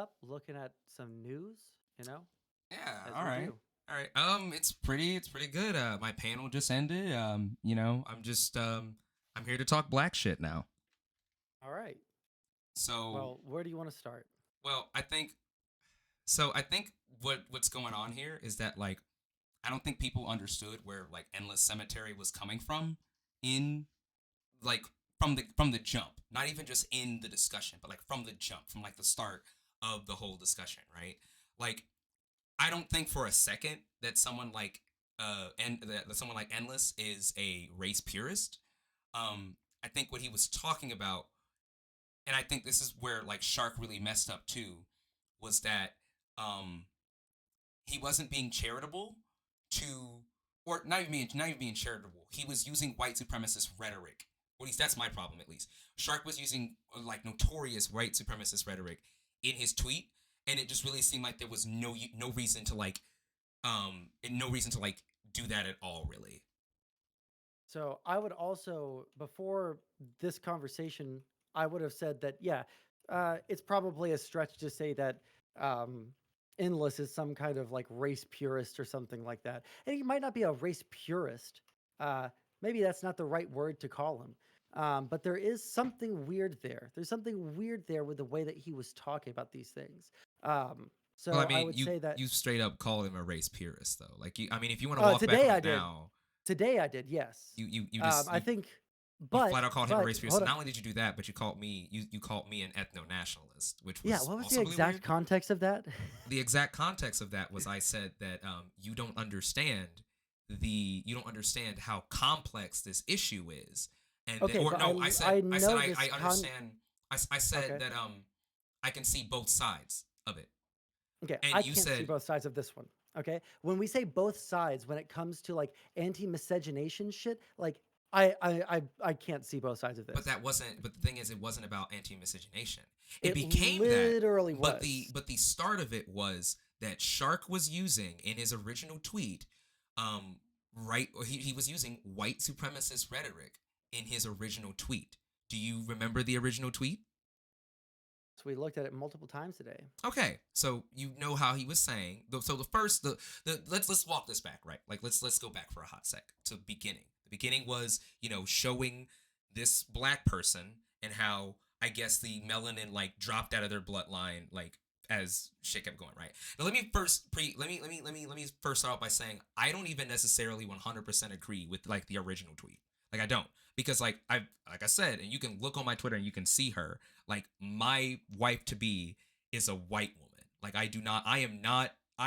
up looking at some news, you know, Yeah, as all we right. do. All right. It's pretty good. My panel just ended. I'm here to talk black shit now. All right. So, Well, where do you want to start? well, I think what's going on here is that like I don't think people understood where like endless cemetery was coming from in like from the jump. Not even just in the discussion, but like from the jump, from like the start of the whole discussion, right? Like I don't think for a second that someone like Endless is a race purist. I think what he was talking about, and I think this is where like Shark really messed up too, was that um he wasn't being charitable to, or not even being charitable. He was using white supremacist rhetoric. Or at least that's my problem. At least Shark was using like notorious white supremacist rhetoric in his tweet, and it just really seemed like there was no reason to like no reason to like do that at all, really. So I would also, before this conversation, I would have said that, yeah, it's probably a stretch to say that um, Endless is some kind of like race purist or something like that. And he might not be a race purist. Uh, Maybe that's not the right word to call him. But there is something weird there. There's something weird there with the way that he was talking about these things. Um, Well, I so I mean, would you say that you straight up call him a race purist, though. Like, I mean, if you want to walk back today on I it did. now, Today I did, yes. you just I think, you flat out called him a but race purist. hold And on. not only did you do that, but you called me an ethno nationalist, which Yeah, was what was the also really exact weird. context of that? The exact context of that was I said that you don't understand how complex this issue is, and that, Okay, or but no, I I said know this I con. understand. I said Okay, that I can see both sides of it, okay, and I you can't see said, both sides of this one. Okay, when we say both sides, when it comes to like anti-miscegenation shit, like I can't see both sides of but this. that wasn't. But the thing is, it wasn't about anti-miscegenation. It It became that, literally but the was. but the start of it was that Shark was using in his original tweet, um, he was using white supremacist rhetoric in his original tweet. Do you remember the original tweet? So we looked at it multiple times today. Okay, so you know how he was saying. So the first, the let's walk this back, right? Like let's go back for a hot sec to the beginning. The beginning was showing this black person and how I guess the melanin like dropped out of their bloodline like as shit kept going, right? Now let me first let me first start off by saying I don't even necessarily 100% agree with like the original tweet. Like I don't, because like I said, and you can look on my Twitter and you can see her, like my wife to be is a white woman. Like I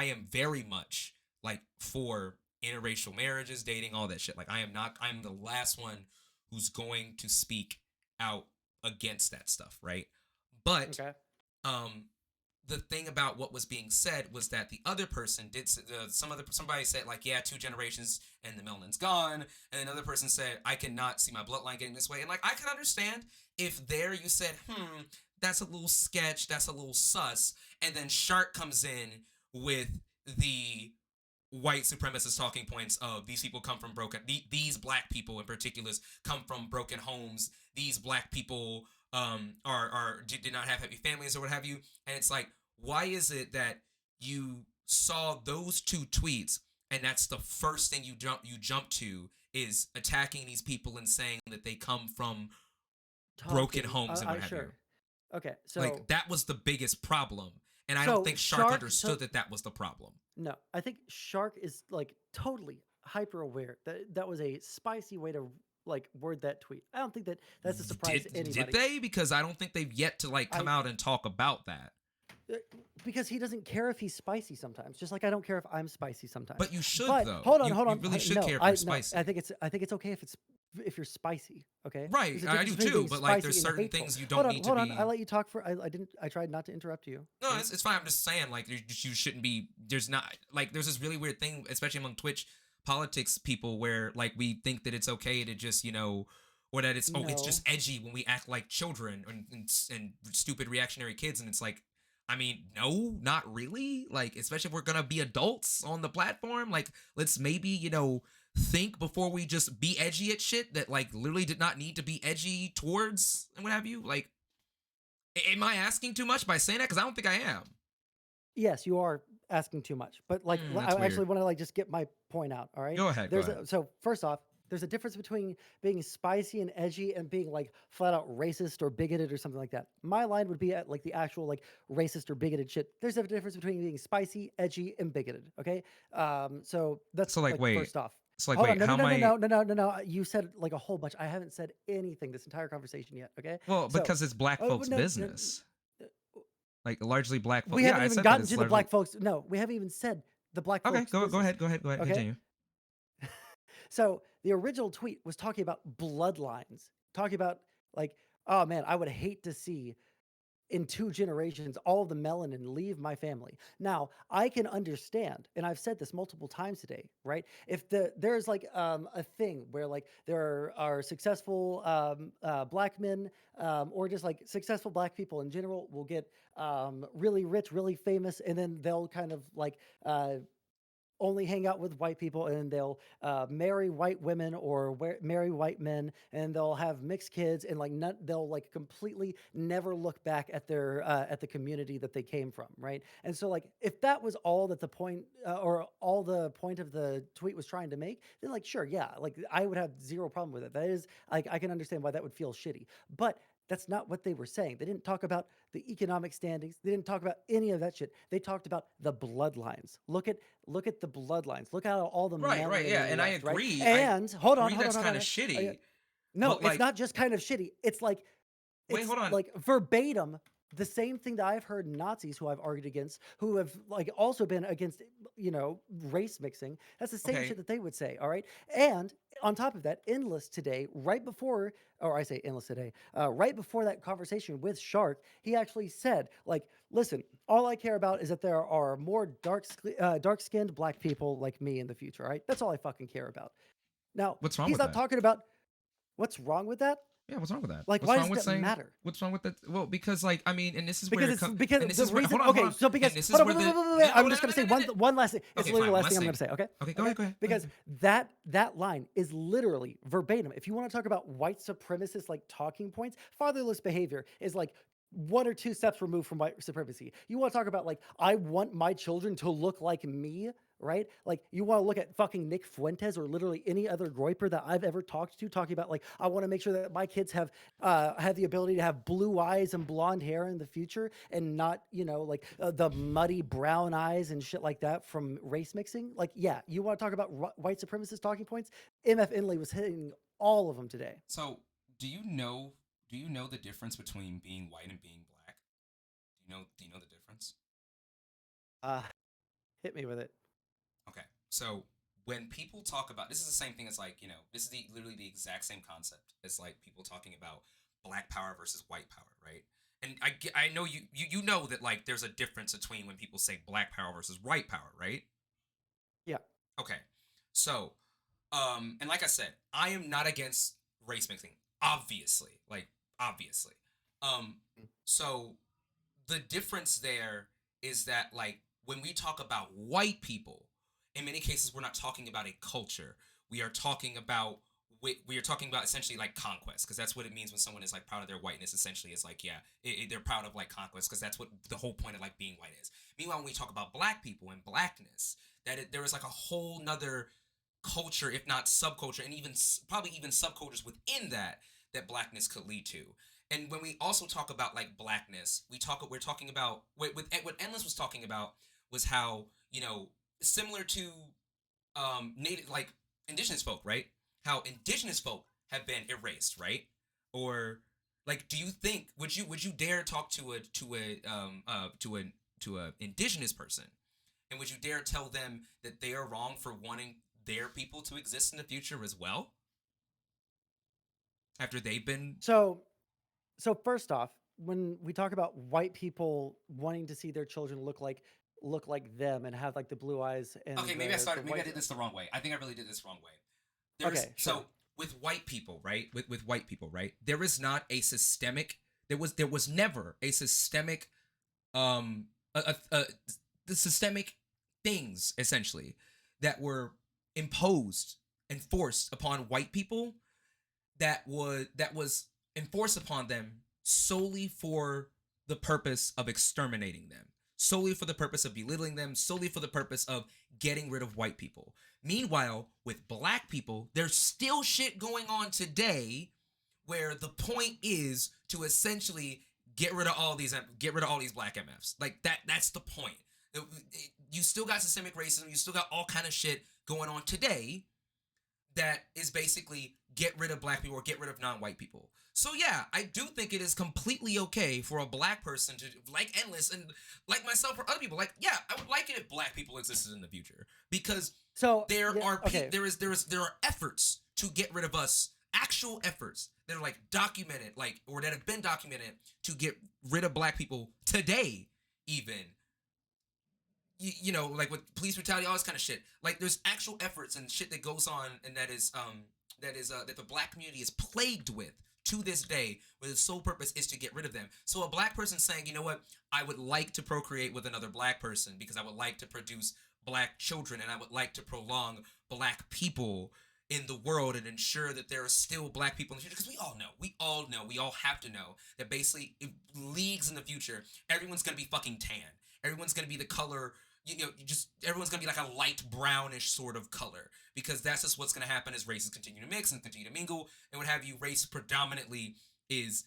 am very much like for interracial marriages, dating, all that shit. Like I'm the last one who's going to speak out against that stuff, right? But Okay. um the thing about what was being said was that the other person did somebody said like, yeah, 2 generations and the melanin's gone, and another person said I cannot see my bloodline getting this way, and like I can understand if there you said that's a little sketch, that's a little sus, and then Shark comes in with the white supremacist talking points of these people come from these black people in particular come from broken homes, these black people are did not have happy families or what have you, and it's like, why is it that you saw those two tweets and that's the first thing you jump to is attacking these people and saying that they come from broken Talking. homes and what I have you? sure. Okay, Like that was the biggest problem, and I don't so think Shark shark. So understood that that was the problem. no, I think Shark is like totally hyper aware. That was a spicy way to like word that tweet. I don't think that that's a surprise to Did anybody. they? Because I don't think they've yet to like come I out and talk about that. uh, because he doesn't care if he's spicy sometimes, just like I don't care if I'm spicy sometimes. But you should But though. hold on, You hold you on. really should No, care if you're I no. spicy. I think it's okay if you're spicy. Okay, Right, there's a I difference do between too. being But like, spicy there's and certain hateful. things you don't need to Hold on. I be. let you talk for. I didn't. I tried not to interrupt you. No, Okay. it's fine. I'm just saying, like, you shouldn't be. There's not like there's this really weird thing, especially among Twitch politics people, where like we think that it's okay to just or that it's No. just edgy when we act like children and stupid reactionary kids, and it's like, I mean, no, not really. Like, especially if we're gonna be adults on the platform, like, let's maybe think before we just be edgy at shit that like literally did not need to be edgy towards and what have you. Like, Am I asking too much by saying that? Because I don't think I am. Yes, you are asking too much. But like I That's actually weird. want to like just get my point out, all right? Go ahead. Go ahead. So first off, there's a difference between being spicy and edgy and being like flat out racist or bigoted or something like that. My line would be at like the actual like racist or bigoted shit. There's a difference between being spicy, edgy, and bigoted. Okay, so that's So like, like wait. first off. So like, Hold on, wait. no, no, How am no, no, I? no, no, no, no, no. You said like a whole bunch. I haven't said anything this entire conversation yet. Okay, Well, so because it's black oh folks' no, no, business. Like largely black folks. we Yeah, haven't I even said that gotten it's to the largely. black folks. No, we haven't even said the black Okay. folks Go business. ahead. Go ahead. Go ahead. Okay. Continue. So the original tweet was talking about bloodlines, talking about like, oh man, I would hate to see in 2 generations all of the melanin leave my family. Now I can understand, and I've said this multiple times today, right? If there's like a thing where like there are successful black men or just like successful black people in general will get really rich, really famous, and then they'll kind of like only hang out with white people and they'll marry white women or marry white men and they'll have mixed kids and like not, they'll like completely never look back at the community that they came from, right? And so like if that was all that the point or all the point of the tweet was trying to make, then like sure, yeah, like I would have zero problem with it. That is like I can understand why that would feel shitty, but that's not what they were saying. They didn't talk about the economic standings. They didn't talk about any of that shit. They talked about the bloodlines. Look at the bloodlines. Look at all the Right. Right. melanin Yeah. in And I left, right? agree. I And hold on, agree. hold on, That's hold kind on. of shitty. No, But it's like, not just kind of shitty. wait. It's Hold on. like verbatim the same thing that I've heard Nazis who I've argued against, who have like also been against, race mixing. That's the same Okay. shit that they would say. All right. And on top of that, Endless today, right before, or I say Endless today, right before that conversation with Shark, he actually said, like, listen, all I care about is that there are more dark skinned black people like me in the future. All right. That's all I fucking care about. Now, What's wrong he's with not that? talking about what's wrong with that. Yeah, what's wrong with that? Like, What's why wrong does with that saying matter? what's wrong with that? Well, because like I mean, and this is Because where it it's comes, because and this the is where reason. hold Okay, on, so because and this hold is on, where wait, wait, the wait, wait, wait, no, I'm no, just no, gonna no, say no, no. one last thing. It's Okay, literally fine, the I'm last thing I'm listening. gonna say. Okay, Okay, go okay, ahead, go ahead, go because ahead. that line is literally verbatim. If you want to talk about white supremacist like talking points, fatherless behavior is like 1 or 2 steps removed from white supremacy. You want to talk about like I want my children to look like me, right? Like you want to look at fucking Nick Fuentes or literally any other groiper that I've ever talked to, talking about like I want to make sure that my kids have the ability to have blue eyes and blonde hair in the future, and not like the muddy brown eyes and shit like that from race mixing. Like yeah, you want to talk about white supremacist talking points? MF Inley was hitting all of them today. So, do you know the difference between being white and being black? Do you know the difference? Uh, Hit me with it. Okay. So, when people talk about this is the same thing as like, this is literally the exact same concept as like people talking about black power versus white power, right? And I know you know that like there's a difference between when people say black power versus white power, right? Yeah. Okay. So, and like I said, I am not against race mixing, obviously. Like, obviously. Um, so the difference there is that, like, when we talk about white people, in many cases, we're not talking about a culture. We are talking about we are talking about essentially like conquest, because that's what it means when someone is like proud of their whiteness. Essentially, is like yeah, they're proud of like conquest, because that's what the whole point of like being white is. Meanwhile, when we talk about black people and blackness, there is like a whole nother culture, if not subculture, and even probably even subcultures within that blackness could lead to. And when we also talk about like blackness, we're talking about what Endless was talking about was how similar to native like indigenous folk, right? How indigenous folk have been erased, right? Or like, do you think would you dare talk to a indigenous person, and would you dare tell them that they are wrong for wanting their people to exist in the future as well after they've been? So first off, when we talk about white people wanting to see their children look like them and have like the blue eyes and Okay, the maybe I white. did this the wrong way. I think I really did this wrong way. There's Okay, sure. so with white people, right? With white people, right? There is not a systemic. There was never a systemic the systemic things essentially that were imposed and forced upon white people that was enforced upon them solely for the purpose of exterminating them, solely for the purpose of belittling them, solely for the purpose of getting rid of white people. Meanwhile, with black people, there's still shit going on today where the point is to essentially get rid of all these black MFs. Like that's the point. You still got systemic racism, you still got all kind of shit going on today that is basically get rid of black people or get rid of non-white people. So yeah, I do think it is completely okay for a black person to like Endless and like myself or other people. Like, yeah, I would like it if black people existed in the future because So there yeah, are okay. there are efforts to get rid of us, actual efforts that are like documented, like or that have been documented to get rid of black people today, even you know, like with police brutality, all this kind of shit. Like, there's actual efforts and shit that goes on, and that is that the black community is plagued with to this day, where the sole purpose is to get rid of them. So a black person saying, you know what, I would like to procreate with another black person because I would like to produce black children and I would like to prolong black people in the world and ensure that there are still black people in the future, because we all have to know that basically leagues in the future, everyone's gonna be fucking tan, everyone's gonna be the color, just everyone's gonna be like a light brownish sort of color, because that's just what's gonna happen as races continue to mix and continue to mingle and what have you. Race predominantly is,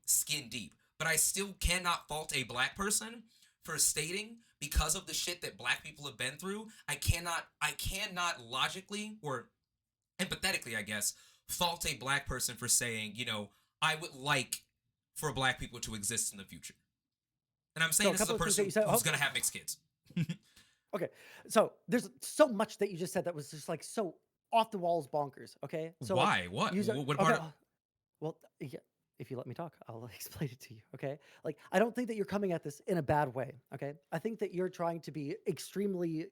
skin deep. But I still cannot fault a black person for stating, because of the shit that black people have been through, I cannot logically or empathetically, I guess, fault a black person for saying, I would like for black people to exist in the future. And I'm saying So a this is a couple of things that person you said. who's gonna have mixed kids. Okay. So there's so much that you just said that was just like so off the walls bonkers. Okay. So like Why? What? use it. What Okay. part of? Well, yeah, if you let me talk, I'll explain it to you. Okay. Like I don't think that you're coming at this in a bad way. Okay. I think that you're trying to be extremely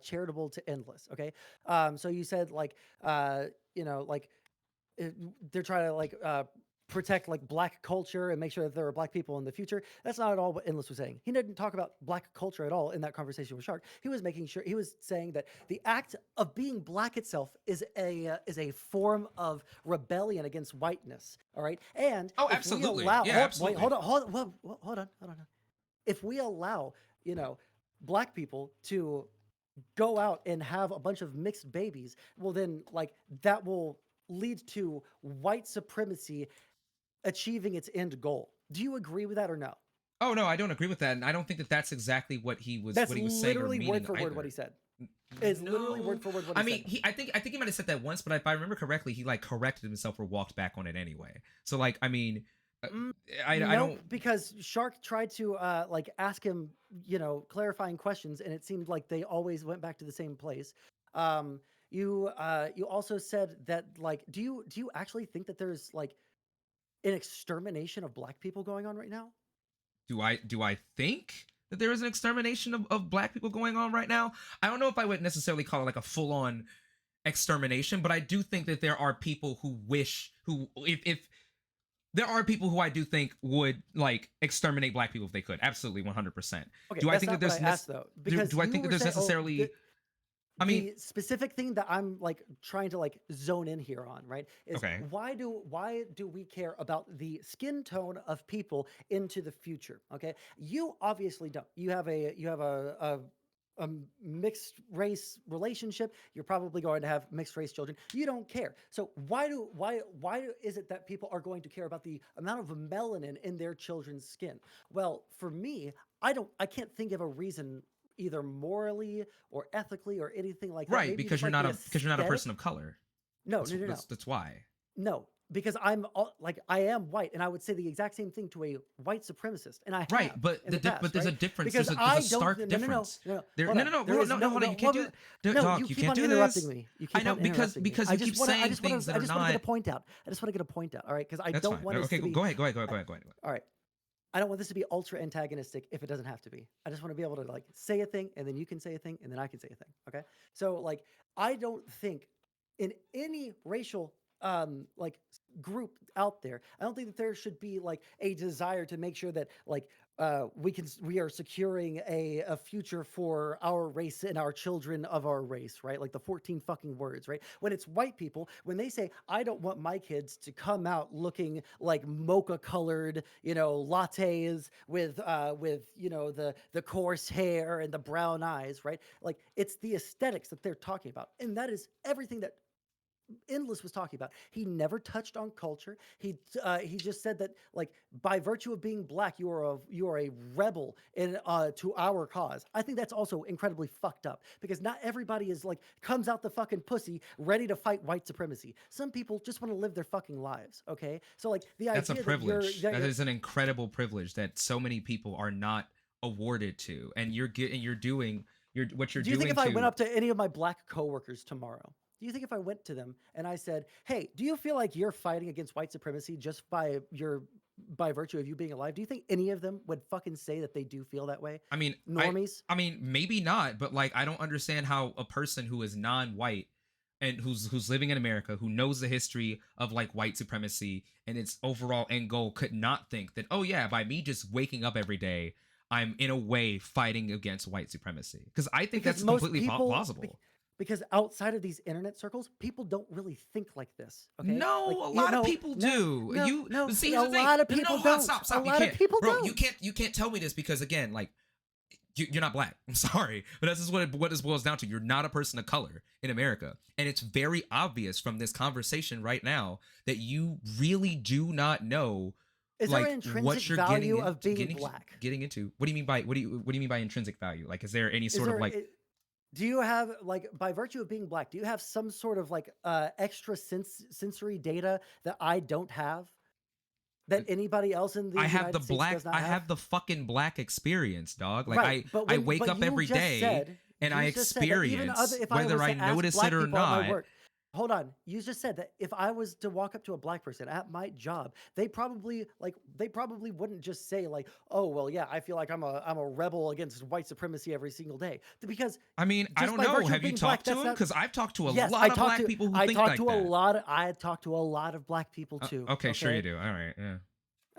charitable to Endless. Okay. So you said like like they're trying to like protect like black culture and make sure that there are black people in the future. That's not at all what Endless was saying. He didn't talk about black culture at all in that conversation with Shark. He was making sure he was saying that the act of being black itself is a form of rebellion against whiteness. All right, and Oh, if we absolutely. allow Yeah, absolutely. hold on. If we allow you know black people to go out and have a bunch of mixed babies, well then like that will lead to white supremacy achieving its end goal. Do you agree with that or no? Oh no, I don't agree with that, and I don't think that that's exactly what he was That's saying or literally word meaning for word what either. he said. It's literally No, word for word what I he mean, said. I think he might have said that once, but if I remember correctly, he like corrected himself or walked back on it anyway. So like, I mean, uh, Mm, I don't. nope, because Shark tried to like ask him, clarifying questions, and it seemed like they always went back to the same place. Um, you also said that like, do you actually think that there's like an extermination of black people going on right now? Do I think that there is an extermination of black people going on right now? I don't know if I would necessarily call it like a full on extermination, but I do think that there are people who wish who if there are people who I do think would like exterminate black people if they could. Absolutely, 100%. Okay, Do I that's think that not what I there's asked though, because do I you think that were there's saying, oh, necessarily? I mean, the specific thing that I'm like trying to like zone in here on, right, is okay. why do we care about the skin tone of people into the future? Okay, you obviously don't. You have a mixed race relationship. You're probably going to have mixed race children. You don't care. So why is it that people are going to care about the amount of melanin in their children's skin? Well, for me, I can't think of a reason either morally or ethically or anything like that. Right, Maybe because just you're like not the a person aesthetic. of color. No, That's no, no, no, that's why. no. Because like I am white, and I would say the exact same thing to a white supremacist, and I Right, have but in the past, but there's a right? difference. Because There's a I don't. stark No, no, no, difference. no, no. There, Hold no, on. no, no, There is no, no, no, hold on. no. You can't do that, No, you dog. You keep can't on do interrupting this. me. You I keep know on interrupting me. because I you keep just want to. I saying just want things to. that I are just want to get a not. point out. I just want to get a point out. All right, because I That's don't fine. want us Okay, to be. go ahead. Go ahead. Go ahead. I- Go ahead. Go ahead. All right. I don't want this to be ultra antagonistic if it doesn't have to be. I just want to be able to like say a thing, and then you can say a thing, and then I can say a thing. Okay. So like, I don't think in any racial like group out there, I don't think that there should be like a desire to make sure that like we are securing a future for our race and our children of our race, right? Like the 14 fucking words, right? When it's white people, when they say, I don't want my kids to come out looking like mocha colored, lattes with the coarse hair and the brown eyes, right? Like it's the aesthetics that they're talking about, and that is everything that Endless was talking about. He never touched on culture. He just said that, like, by virtue of being black, you are a rebel in to our cause. I think that's also incredibly fucked up, because not everybody is like comes out the fucking pussy ready to fight white supremacy. Some people just want to live their fucking lives. Okay, so like the That's a idea that privilege. That is an incredible privilege that so many people are not awarded to, and you're doing what you're do you think doing if I to. went up to any of my black coworkers tomorrow, do you think if I went to them and I said, "Hey, do you feel like you're fighting against white supremacy just by virtue of you being alive?" Do you think any of them would fucking say that they do feel that way? I mean, Normies? I mean, maybe not, but like, I don't understand how a person who is non-white and who's living in America, who knows the history of like white supremacy and its overall end goal, could not think that, oh yeah, by me just waking up every day, I'm in a way fighting against white supremacy. Because I think Because that's most completely plausible. because outside of these internet circles, people don't really think like this. Okay, like No, a lot of people do. See, here's a the thing. lot of No, people hold on, don't. stop, A stop. You lot of can't, people bro. don't. You can't tell me this, because again, like, you're not black. I'm sorry, but this is what this boils down to. You're not a person of color in America, and it's very obvious from this conversation right now that you really do not know, Is there like, an what intrinsic you're value of being black? getting into. What do you mean by what do you mean by intrinsic value? Like, is there any Is sort of there like? do you have, like, by virtue of being black, do you have some sort of like extra sensory data that I don't have, that anybody else in the United States does not I have? have the fucking black experience, dog. Like, Right, I wake up you every just day said and I that even other experience, if I whether was I to ask notice it black or people at my not. work, hold on, you just said that if I was to walk up to a black person at my job, they probably wouldn't just say like, "Oh, well, yeah, I feel like I'm a rebel against white supremacy every single day," because I mean, I just don't by know. virtue of Have you being black, talked to that's him? not. Because I've talked to a Yes, lot of black people who think like that. I talked to a lot of black people too. Okay, sure you Okay. do. All right, yeah.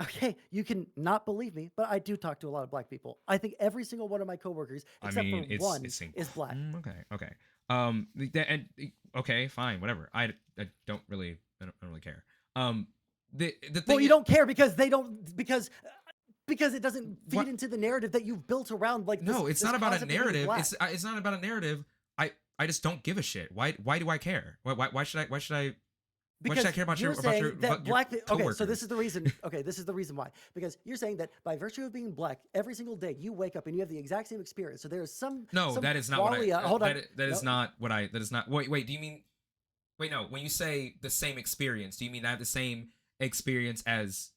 Okay, you can not believe me, but I do talk to a lot of black people. I think every single one of my coworkers, I except for mean, one, it's is black. okay, okay. And okay, fine, whatever. I don't really care. The Well, thing you is, don't care because they don't because it doesn't feed what? into the narrative that you've built around like No, it's this not about a concept of being narrative. black. It's not about a narrative. I just don't give a shit. Why do I care? Why should I Because care about you're saying that your black. Okay, so this coworkers? is the reason. Okay, this is the reason why. Because you're saying that by virtue of being black, every single day you wake up and you have the exact same experience. So there is No, some that is not what I. qualia. Hold on. That No, is not what I. That is not. Wait. Do you mean? Wait, no. When you say the same experience, do you mean I have the same experience as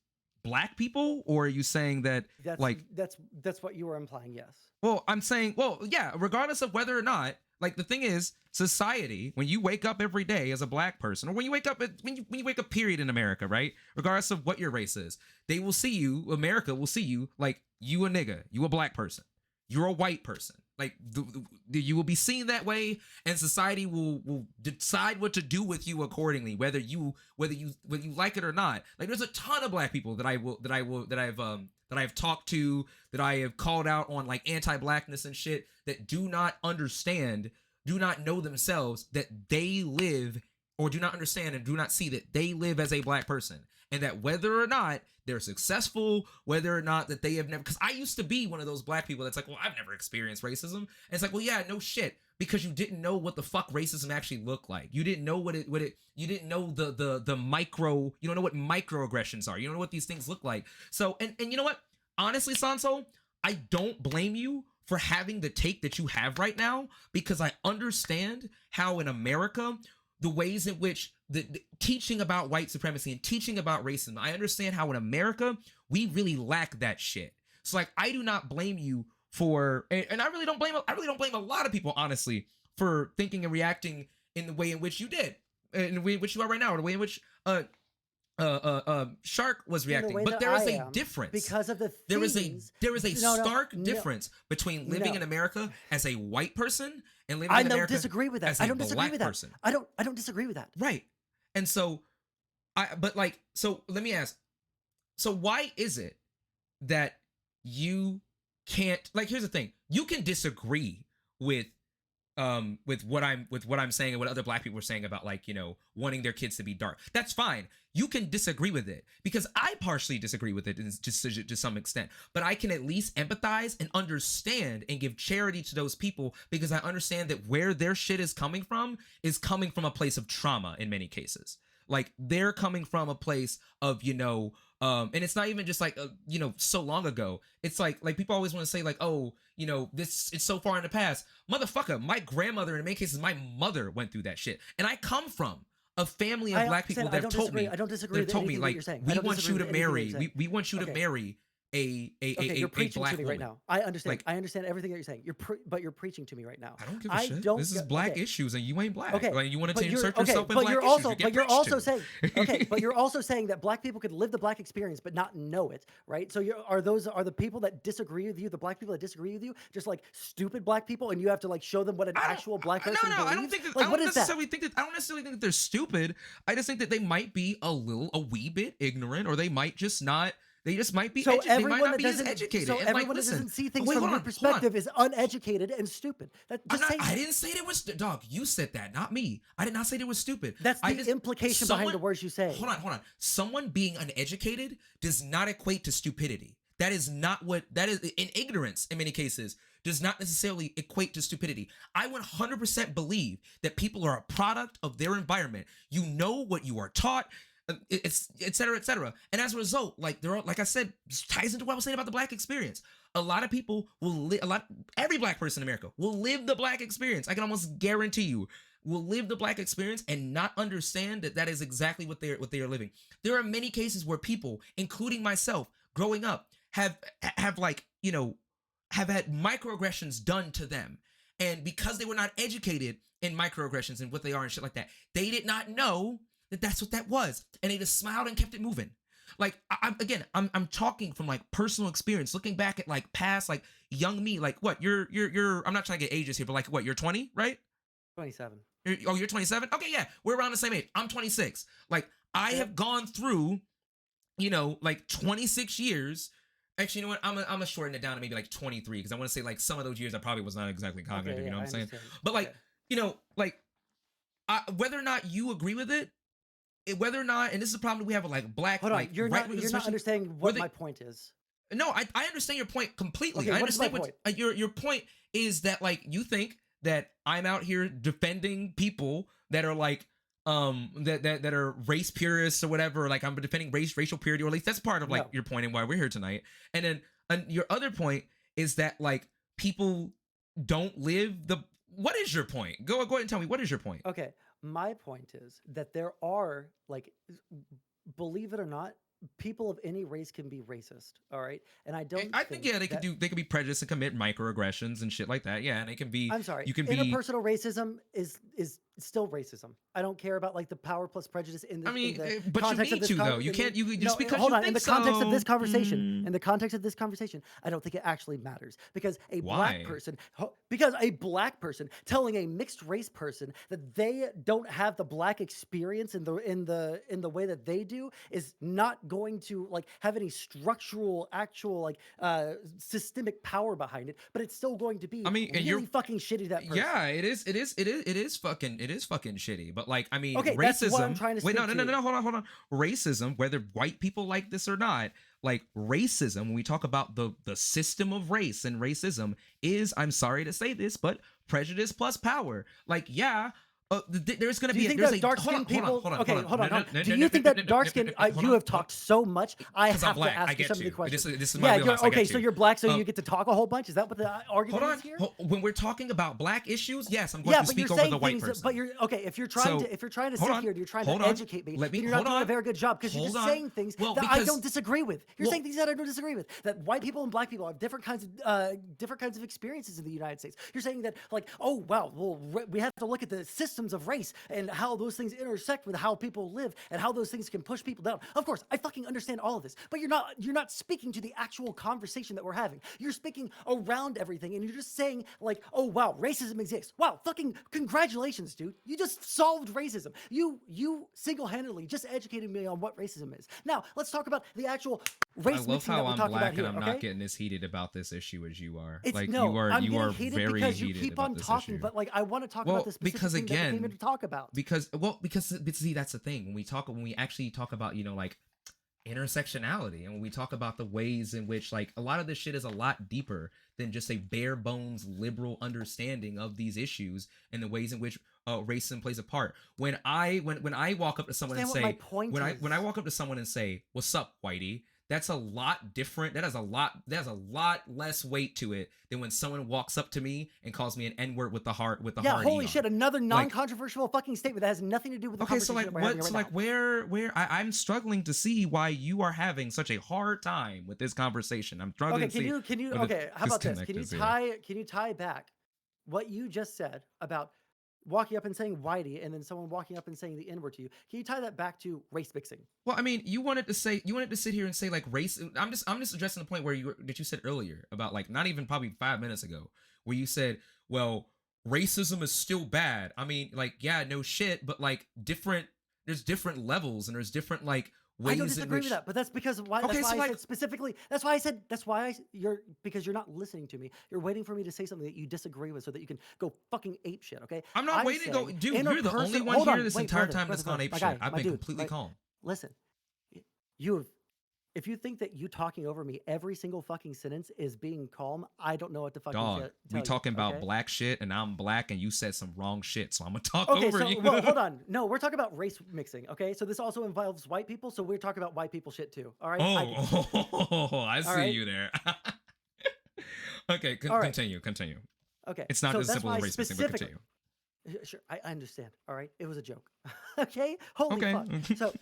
black people, or are you saying that that's like? that's what you were implying. Yes. Well, I'm saying, well, yeah. Regardless of whether or not, like, the thing is, society. When you wake up every day as a black person, or when you wake up when you wake up, period, in America, right? Regardless of what your race is, they will see you. America will see you like you a nigga, you a black person, you're a white person. Like, you will be seen that way, and society will decide what to do with you accordingly, whether you like it or not. Like, there's a ton of black people that I've talked to, that I have called out on like anti-blackness and shit, that do not understand, do not know themselves that they live, or do not understand and do not see that they live as a black person, and that whether or not they're successful, whether or not that they have never, because I used to be one of those black people that's like, well, I've never experienced racism. And it's like, well, yeah, no shit, because you didn't know what the fuck racism actually looked like. You didn't know you didn't know the micro, you don't know what microaggressions are. You don't know what these things look like. So, and you know what? Honestly, Sondsol, I don't blame you for having the take that you have right now, because I understand how in America, the ways in which the teaching about white supremacy and teaching about racism, I understand how in America we really lack that shit. So like, I do not blame you for, and I really don't blame a lot of people, honestly, for thinking and reacting in the way in which you did, in the way in which you are right now, or the way in which Shark was In the reacting. way But that there is I a am, difference. because of the There is things. a No, no, stark no, difference between living no. in America as a white person and living I in don't America disagree with that. as I a don't disagree black with that. person. I don't disagree with that. Right. And so but like, so let me ask, so why is it that you can't, like, here's the thing. You can disagree with what I'm saying and what other black people are saying about, like, wanting their kids to be dark. That's fine. You can disagree with it, because I partially disagree with it just to some extent, but I can at least empathize and understand and give charity to those people, because I understand that where their shit is coming from a place of trauma in many cases. Like, they're coming from a place of, and it's not even just like, so long ago. It's like people always want to say, like, oh, this, it's so far in the past. Motherfucker, my grandmother, in many cases, my mother went through that shit. And I come from a family of black people that have told me, I don't disagree with anything that you're saying. we want you to marry, we want you to marry you're preaching black to me woman right now. I understand. Like, I understand everything that you're saying. But you're preaching to me right now. I don't give a shit. This is black issues, and you ain't black. Okay, Like, you want but to you're insert yourself in but black you're issues. also You get but you're preached also to. saying but you're also saying that black people could live the black experience but not know it, right? So are the people that disagree with you, the black people that disagree with you, just like stupid black people, and you have to like show them what an actual black person believes? I don't think that. Like, I don't necessarily think that they're stupid. I just think that they might be a wee bit ignorant, or they might just not. They just might be. So they might everyone not that be as doesn't educated. so And, everyone like, that doesn't see things wait, from hold your on, perspective is uneducated and stupid. I didn't say they was dog. You said that, not me. I did not say they were stupid. That's the implication behind the words you say. Hold on. Someone being uneducated does not equate to stupidity. That is not what that is. In ignorance, in many cases, does not necessarily equate to stupidity. I 100% believe that people are a product of their environment. You know what you are taught. It's et cetera, et cetera. And as a result, like, there are, like I said, this ties into what I was saying about the black experience. A lot of people will every black person in America will live the black experience. I can almost guarantee you will live the black experience and not understand that is exactly what they are living. There are many cases where people, including myself, growing up, have like, have had microaggressions done to them. And because they were not educated in microaggressions and what they are and shit like that, they did not know that's what that was, and they just smiled and kept it moving. Like, I'm talking from like personal experience, looking back at like past, like, young me. Like, what you're I'm not trying to get ages here, but like, what, you're 20, right? 27. You're 27. Okay, yeah, we're around the same age. I'm 26. Like, I have gone through, like 26 years. Actually, you know what? I'm gonna shorten it down to maybe like 23, because I want to say, like, some of those years I probably was not exactly cognitive. You know what I'm saying? But like, like, whether or not you agree with it, whether or not, and this is a problem we have with like black. Hold on, like, you're not understanding what my point is. No, I understand your point completely. Okay, I understand what is my what your point is, that like, you think that I'm out here defending people that are like that are race purists or whatever. Like, I'm defending racial purity, or at least that's part of like your point and why we're here tonight. And then your other point is that like people don't live the. What is your point? Go ahead and tell me, what is your point? Okay, my point is that there are, like, believe it or not, people of any race can be racist. All right, and I think they could be prejudiced and commit microaggressions and shit like that. Yeah, and they can be. I'm sorry. You can be. Interpersonal racism is still racism. I don't care about like the power plus prejudice in the. I mean, in the but you context need of this to though. You can't. You just because hold you on. think In the context so. of this conversation, in the context of this conversation, I don't think it actually matters, because a black person telling a mixed race person that they don't have the black experience in the way that they do is not going to like have any structural, actual, like, systemic power behind it, but it's still going to be. I mean, really fucking shitty to that person. Yeah, it is fucking shitty. But like, I mean, okay, racism. That's what I'm trying to wait, no, hold on. Racism, whether white people like this or not, like, racism, when we talk about the system of race and racism, is, I'm sorry to say this, but prejudice plus power. Like, yeah. There's going to be. There's dark skinned people. Okay, hold on. Do you think that dark skinned? You have talked so much. I have to ask you some of the questions. This is my wheelhouse. Okay. So you're black, so you get to talk a whole bunch. Is that what the argument is here? When we're talking about black issues, yes, I'm going to speak over the white person. But you're okay. If you're trying to sit here and you're trying to educate me, then you're not doing a very good job, because you're just saying things that I don't disagree with. You're saying things that I don't disagree with. That white people and black people have different kinds of experiences in the United States. You're saying that, like, oh wow, well, we have to look at the system customs of race and how those things intersect with how people live and how those things can push people down. Of course, I fucking understand all of this, but you're not speaking to the actual conversation that we're having. You're speaking around everything, and you're just saying like, oh wow, racism exists. Wow, fucking congratulations, dude. You just solved racism. You single-handedly just educated me on what racism is. Now let's talk about the actual race I love mixing that how we're I'm talking black about here. and I'm Okay? not getting as heated about this issue as you are. It's Like no, I'm you getting are heated very because you heated keep about on this talking, issue. but like I want to talk Well, about the specific because thing that we came again, here to talk about. because see, that's the thing. When we actually talk about, like intersectionality, and when we talk about the ways in which like a lot of this shit is a lot deeper than just a bare bones liberal understanding of these issues and the ways in which racism plays a part. When I walk up to someone and Understand what my say, point when I is. walk up to someone and say, "What's up, Whitey?" That's a lot different. That has a lot less weight to it than when someone walks up to me and calls me an N-word with the hard Yeah, hard holy ER. shit! Another Like, non-controversial fucking statement that has nothing to do with the okay, so conversation like that we're having what? right So now. like where I'm struggling to see why you are having such a hard time with this conversation. I'm struggling Okay, to see. can you where the okay, how about this? disconnect Can you is here. tie back what you just said about walking up and saying whitey and then someone walking up and saying the N-word to you? Can you tie that back to race mixing? Well, I mean, you wanted to sit here and say like race. I'm just addressing the point where that you said earlier about like not even probably 5 minutes ago, where you said, well, racism is still bad. I mean, like, yeah, no shit, but like there's different levels and there's different like ways I don't in disagree which. with that, but that's because why. Okay, That's why so I like, said specifically. That's why I said. That's why you're because you're not listening to me. You're waiting for me to say something that you disagree with, so that you can go fucking ape shit. Okay? I'm not waiting to go, dude. You're the only one Hold here on, this wait, entire brother, time brother, that's gone brother, ape my shit. guy, I've my been dude, completely right? calm. Listen, you have. If you think that you talking over me every single fucking sentence is being calm, I don't know what to fucking Dog, tell we you. talking about Okay? black shit, and I'm black, and you said some wrong shit, so I'm gonna talk Okay, over so you. well, hold on. No, we're talking about race mixing. Okay, so this also involves white people, so we're talking about white people shit too. All right, I can see it. I All see right, you there. Okay, all right. continue. Okay, It's not so as that's simple why as race mixing, but specifically. continue. Sure, I understand. All right, it was a joke. Okay, holy Okay. fuck. So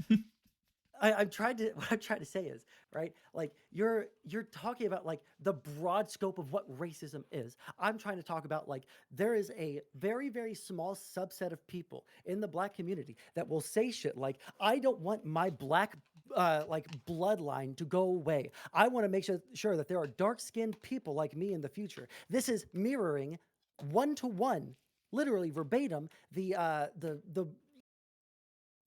I'm trying to what I'm trying to say is right. Like you're talking about like the broad scope of what racism is. I'm trying to talk about like there is a very small subset of people in the black community that will say shit like I don't want my black like bloodline to go away. I want to make sure that there are dark skinned people like me in the future. This is mirroring one to one, literally verbatim,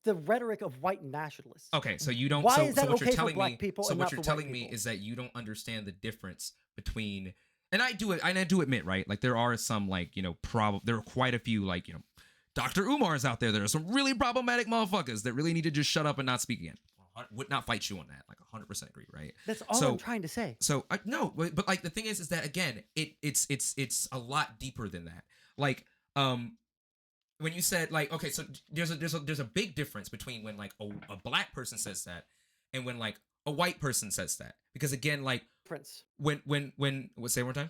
the rhetoric of white nationalists. Okay, so you don't. Why is So that what you're okay for telling black me. people So and what not you're for white telling me people? is that you don't understand the difference between. And I do it. And I do admit, right? Like there are some like there are quite a few like Dr. Umar's out there. There are some really problematic motherfuckers that really need to just shut up and not speak again. Would not fight you on that. Like 100% agree, right? That's all I'm trying to say. So no, but like the thing is that again, it's a lot deeper than that. Like when you said like okay, so there's a big difference between when like a black person says that and when like a white person says that, because again like Difference. when say one more time.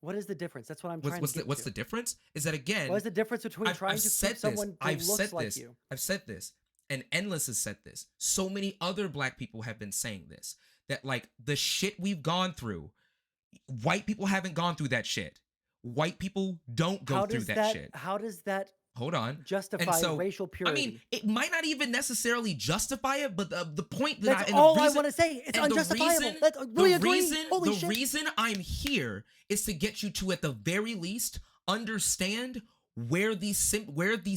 What is the difference? That's what I'm trying to get What's to. the difference is that again What is the difference between trying I've to said keep someone that looks like you? I've said this, and Endless has said this. So many other black people have been saying this, that like the shit we've gone through, white people haven't gone through that shit. White people don't go through that shit. How does that Hold on. justify racial purity? I mean, it might not even necessarily justify it, but the point that that's all I want to say. It's unjustifiable. The reason I'm here is to get you to, at the very least, understand where these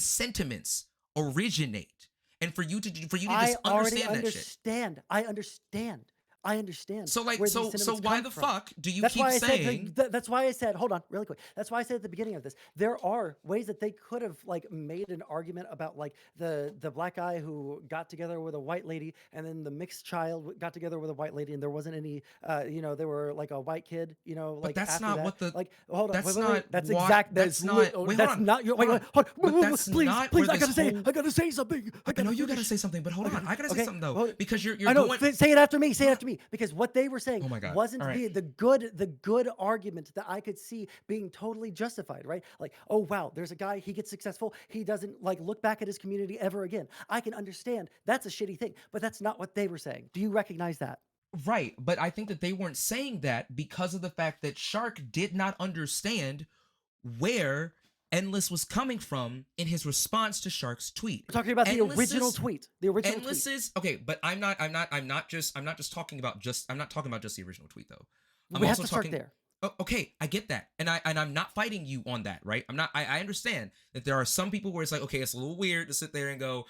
sentiments originate, and for you to just understand that shit. I understand. So like, where so these why come the from. fuck do you That's keep why saying? that's why I said, hold on, really quick. That's why I said at the beginning of this, there are ways that they could have like made an argument about like the black guy who got together with a white lady, and then the mixed child got together with a white lady, and there wasn't any, they were like a white kid, like. But that's after not that. what the. Like. Hold on. That's wait, not. That's why, exact. That's not. Wait, that's hold on. not your. Wait, hold on. But that's please, not. please. Where I gotta this say. whole- I gotta say something. I know you gotta say something, but hold on. I gotta say something though, because you're I know. going. Say it after me. Say it after me. Because what they were saying Oh my God. wasn't All right. the good argument that I could see being totally justified, right? Like, oh wow, there's a guy, he gets successful, he doesn't like look back at his community ever again. I can understand that's a shitty thing, but that's not what they were saying. Do you recognize that? Right, but I think that they weren't saying that because of the fact that Shark did not understand where Endless was coming from in his response to Shark's tweet. We're talking about the original Endless's- tweet. The original tweet. Endless's okay, but I'm not just talking about just the original tweet though. We have to start there. Oh, okay, I get that, and I'm not fighting you on that, right? I understand that there are some people where it's like, okay, it's a little weird to sit there and go,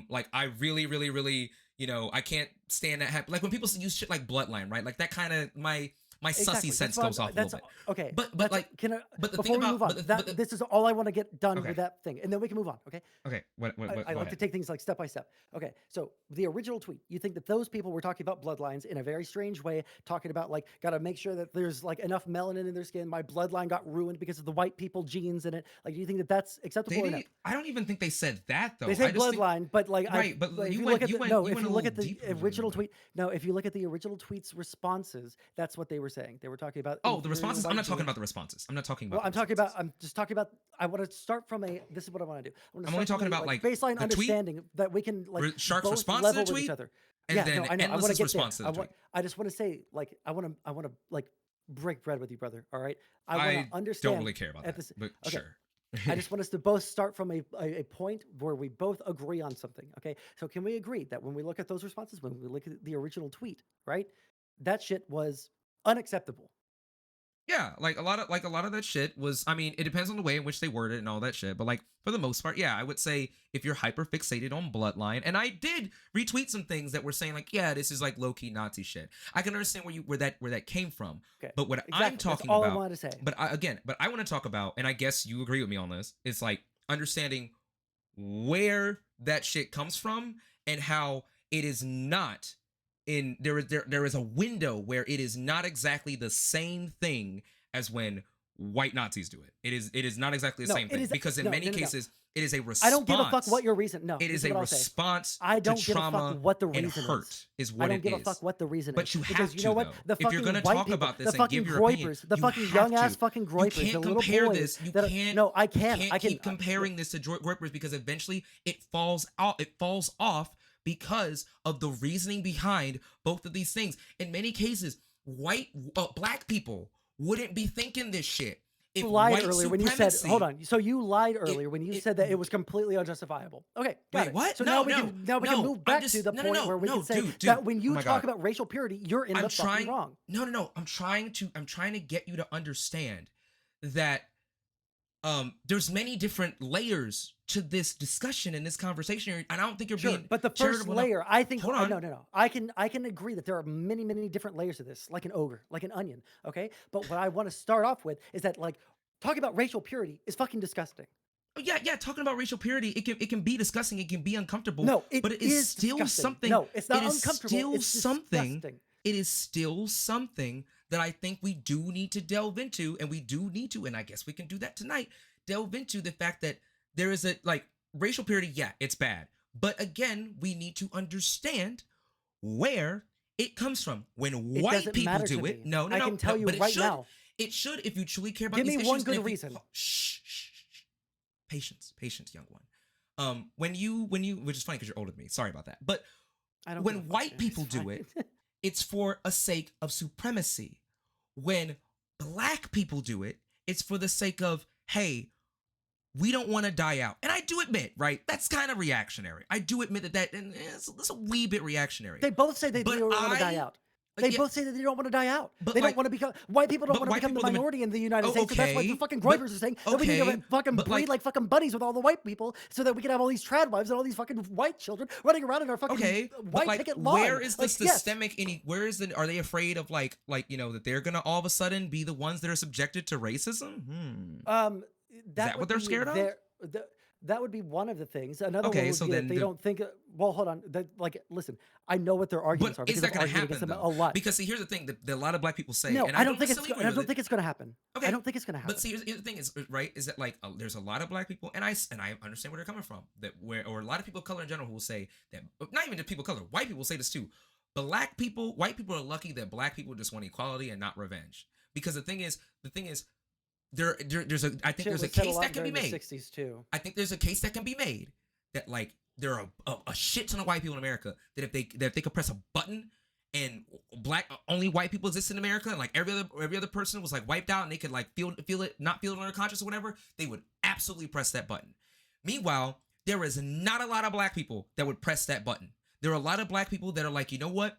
like I really, really, really, I can't stand that happen. Like when people use shit like bloodline, right? Like that kind of my Exactly. sussy sense That's goes what- off a that's little bit. okay. But That's- like, can I, but the before thing we about move on, but the- this is all I want to get done Okay. with that thing, and then we can move on. Okay. okay, what I go like to ahead. take things like step by step. Okay, so the original tweet, you think that those people were talking about bloodlines in a very strange way, talking about like, gotta make sure that there's like enough melanin in their skin. My bloodline got ruined because of the white people genes in it. Like, do you think that that's acceptable or no? I don't even think they said that though. They I say just think- bloodline, but like, Right, but if you you went- look at you the, went- no, you if went you a look at little the deeper than original that. tweet, no, if you look at the original tweet's responses, that's what they were saying. They were talking about. Oh, the inferior responses. I'm white not talking genes. about the responses. I'm not talking about. Well, the I'm talking responses. about. I'm just talking about. I want to start from a. This is what I want to do. I wanna I'm only start from talking a, about, like, baseline the tweet, understanding that we can like Shark's both response to the level with tweet, each other. and yeah, then no, I know. I want to Endless's get response there. to the tweet. I just want to say, like, I want to like break bread with you, brother. All right. I want I to understand. don't really care about at that, this- but okay. sure. I just want us to both start from a point where we both agree on something. Okay. So can we agree that when we look at those responses, when we look at the original tweet, right, that shit was unacceptable. Yeah, like a lot of that shit was. I mean, it depends on the way in which they word it and all that shit. But like for the most part, yeah, I would say if you're hyper fixated on bloodline, and I did retweet some things that were saying like, yeah, this is like low key Nazi shit. I can understand where that came from. Okay. But what Exactly. I'm That's talking all I about, wanted to say. but I want to talk about, and I guess you agree with me on this. It's like understanding where that shit comes from and how it is not in there is a window where it is not exactly the same thing as when white Nazis do it. It is not exactly the No, same it thing is- because in no, many no, no, no. cases it is a response. I don't give a fuck what your reason. No, It this is a what I'll say. response I don't to give a trauma fuck what the and reason hurt is what I don't it give a is. fuck what the reason But is. you have because you to, know what? though. The If you're fucking gonna white talk people, about this the and fucking give your opinion, groypers, the you fucking have young to. ass fucking You groypers, can't the little compare boys this. You that are- can't. No, I You can. can't I can keep comparing this to groypers because eventually it falls off because of the reasoning behind both of these things. In many cases, black people wouldn't be thinking this shit. If You lied white earlier when you said, supremacy- hold on. So you lied earlier when you it- said that it was completely unjustifiable. Okay, got Wait, it. what? So No, now we no, can now we no, can move I'm back just- to the no, point no, where we no, can say dude, that when oh you my talk God. about racial purity, you're in the fucking wrong. No. I'm trying to get you to understand that there's many different layers to this discussion and this conversation, and I don't think you're Sure, being but the first charitable enough. layer, I think. Hold oh, on. no. I can agree that there are many different layers to this, like an ogre, like an onion. Okay, but what I want to start off with is that like talking about racial purity is fucking disgusting. Oh, yeah. Talking about racial purity, it can be disgusting. It can be uncomfortable. No, but it is still disgusting. something. No, it's not it is uncomfortable. Still It's something. disgusting. It is still something that I think we do need to delve into, and we do need to, and I guess we can do that tonight. Delve into the fact that there is a like racial purity. Yeah, it's bad, but again, we need to understand where it comes from. When It white doesn't people matter do to it, me. no, I can tell you but it right should. now. It should, if you truly care about Give these me issues. one good and if you- reason. Shh. Patience, young one. When you, which is funny because you're older than me. Sorry about that. But I don't when give a fuck, white man. people It's do fine. it, it's for a sake of supremacy. When black people do it, it's for the sake of, hey, we don't want to die out. And I do admit, right, that's kind of reactionary. I do admit that and it's a wee bit reactionary. They both say they But don't want to die I- out. Like, They yeah, both say that they don't want to die out. But They like- don't want to become white people. Don't but want to white become the people, minority in the United Oh, States. So that's why okay, the fucking but- groypers are saying that we need to okay, fucking but breed like- like fucking buddies with all the white people, so that we can have all these trad wives and all these fucking white children running around in our fucking Okay, white but like, picket lawn. where is the Like, yes. systemic? Where is the? Are they afraid of like that they're gonna all of a sudden be the ones that are subjected to racism? that would what they're be scared of? That would be one of the things. Another Okay, one would so be that then they the- don't think. Well, hold on. Like, listen, I know what their arguments are But is because that I've going to argued against happen them though? a lot. Because see, here's the thing that a lot of black people say. No, and I don't think necessarily I agree don't with think it's going to happen. Okay. I don't think it's going to happen. But see, here's the thing is that like there's a lot of black people, and I understand where they're coming from. Or a lot of people of color in general who will say that, not even the people of color, white people will say this too. White people are lucky that black people just want equality and not revenge. Because the thing is, there's a I think Shit there's a was said case lot that can be during made. the 60s too. I think there's a case that can be made that like there are a shit ton of white people in America that if they could press a button and only white people exist in America, and like every other person was like wiped out, and they could like feel it, not feel it on their conscience or whatever, they would absolutely press that button. Meanwhile, there is not a lot of black people that would press that button. There are a lot of black people that are like, you know what?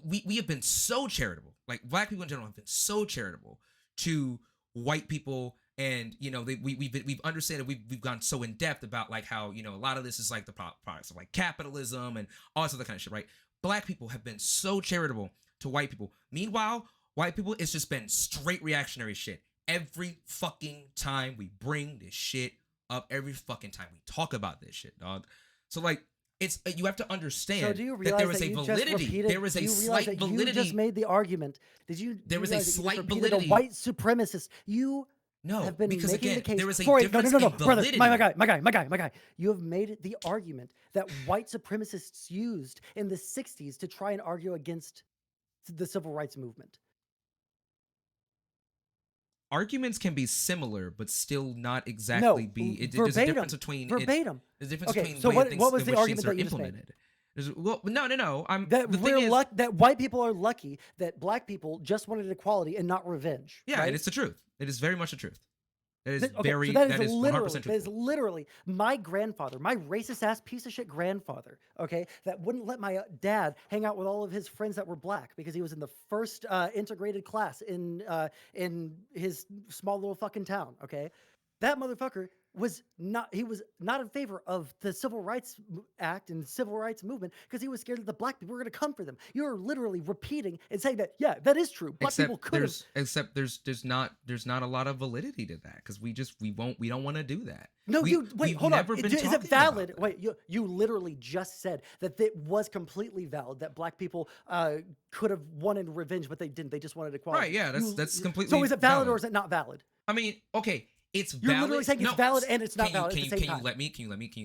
We have been so charitable. Like black people in general have been so charitable to white people, and you know we've understood that we've gone so in depth about like how, you know, a lot of this is like the products of like capitalism and all this other kind of shit, right? Black people have been so charitable to white people. Meanwhile, white people, it's just been straight reactionary shit every fucking time we bring this shit up. Every fucking time we talk about this shit, dog. So like, it's you have to understand So do you that realize there is that a you just validity. repeated? There is Do a you realize slight that you validity. just made the argument? Did you? There is a realize that you just slight repeated validity. A white supremacist. You No, have been because making again, the case there is a for it. difference No, in brother, validity. my guy. You have made the argument that white supremacists used in the '60s to try and argue against the civil rights movement. Arguments can be similar, but still not exactly No, be. There's a verbatim, difference between verbatim. There's a difference Okay, between so way what things was in the which argument things are that you just made? implemented. Well, no. That The thing is, that white people are lucky that black people just wanted equality and not revenge. yeah, right? and it's the truth. It is very much the truth. It is Okay, very. so That is 100% literally, truthful. that is literally my grandfather, my racist ass piece of shit grandfather, okay, that wouldn't let my dad hang out with all of his friends that were black because he was in the first integrated class in his small little fucking town, okay? That motherfucker was not in favor of the Civil Rights Act and Civil Rights Movement because he was scared that the black people were going to come for them. You're literally repeating and saying that, yeah, that is true. Black people could have. Except there's not a lot of validity to that, because we don't want to do that. No, We've hold on. never been Is it talking valid? about that. Wait, you literally just said that it was completely valid that black people could have wanted revenge, but they didn't. They just wanted equality. Right? Yeah, that's completely. So is it valid or is it not valid? I mean, okay, it's You're valid. literally saying it's valid and it's not valid at the same time. Can you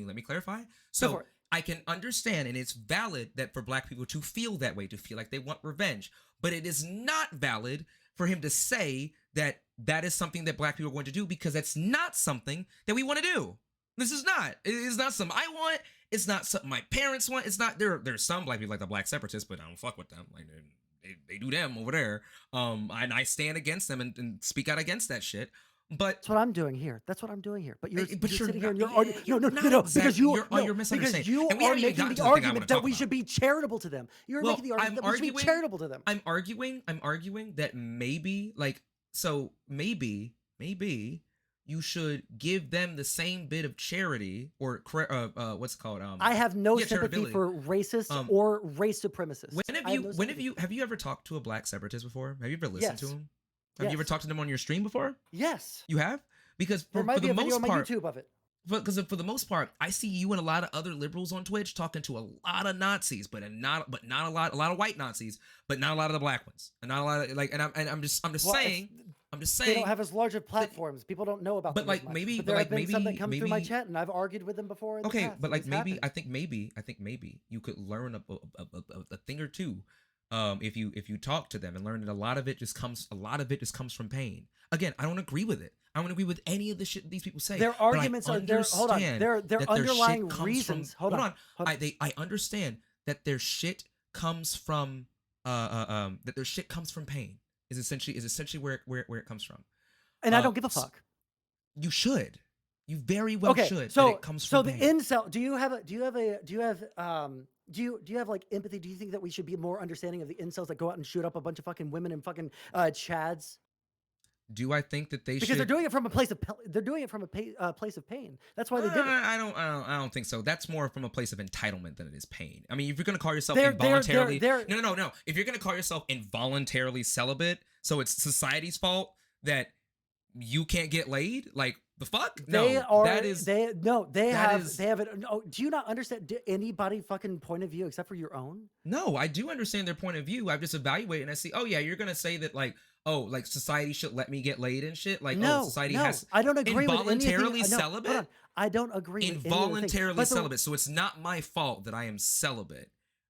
let me clarify? So it. I can understand, and it's valid that for black people to feel that way, to feel like they want revenge, but it is not valid for him to say that that is something that black people are going to do, because that's not something that we want to do. This is not. It is not something I want. It's not something my parents want. It's not. There's some black people like the black separatists, but I don't fuck with them. Like they do them over there. And I stand against them and speak out against that shit. But that's what I'm doing here. But you're sitting here and no, because you're misunderstanding. Because you And we are haven't even making gotten to the the thing I wanna argument that talk we about. should be charitable to them. You're Well, making the argument that we should be charitable to them. I'm arguing that maybe you should give them the same bit of charity, or what's it called? I have no yeah, sympathy for racists or race supremacists. Have you ever talked to a black separatist before? Have you ever listened to Yes. him? Have you ever talked to them on your stream before? Yes. You have? Because There might for be the a video most on my part, YouTube of it. because for the most part, I see you and a lot of other liberals on Twitch talking to a lot of Nazis, but not a lot of white Nazis, but not a lot of the black ones, and not a lot of I'm just saying. They don't have as large of platforms. People don't know about them. But like as much. maybe, but but there like have been some that come through my maybe. chat, and I've argued with them before. In the Okay, past, but and like it's maybe happened. I think maybe you could learn a thing or two, if you talk to them and learn that a lot of it just comes from pain. Again, I don't agree with it. I don't agree with any of the shit these people say. Their arguments are there. Hold on, their underlying reasons. Hold on. I understand that their shit comes from pain. Is essentially where it comes from. And I don't give a fuck. You should. You very well should. So that it comes from the pain. incel. Do you have like empathy? Do you think that we should be more understanding of the incels that go out and shoot up a bunch of fucking women and fucking chads? Do I think that they should? Because they're doing it from a place of place of pain. That's why they did it. I don't think so. That's more from a place of entitlement than it is pain. I mean, if you're gonna call yourself They're- involuntarily, they're- no. If you're gonna call yourself involuntarily celibate, so it's society's fault that you can't get laid, like the fuck? No, They are. that is They is- have it. No, do you not understand anybody fucking point of view except for your own? No, I do understand their point of view. I've just evaluated and I see, oh yeah, you're gonna say that like, oh, like society should let me get laid and shit. Like, No, oh, society no, has I don't agree with involuntarily anything. No, celibate. hold on. I don't agree with Involuntarily celibate. So it's not my fault that I am celibate.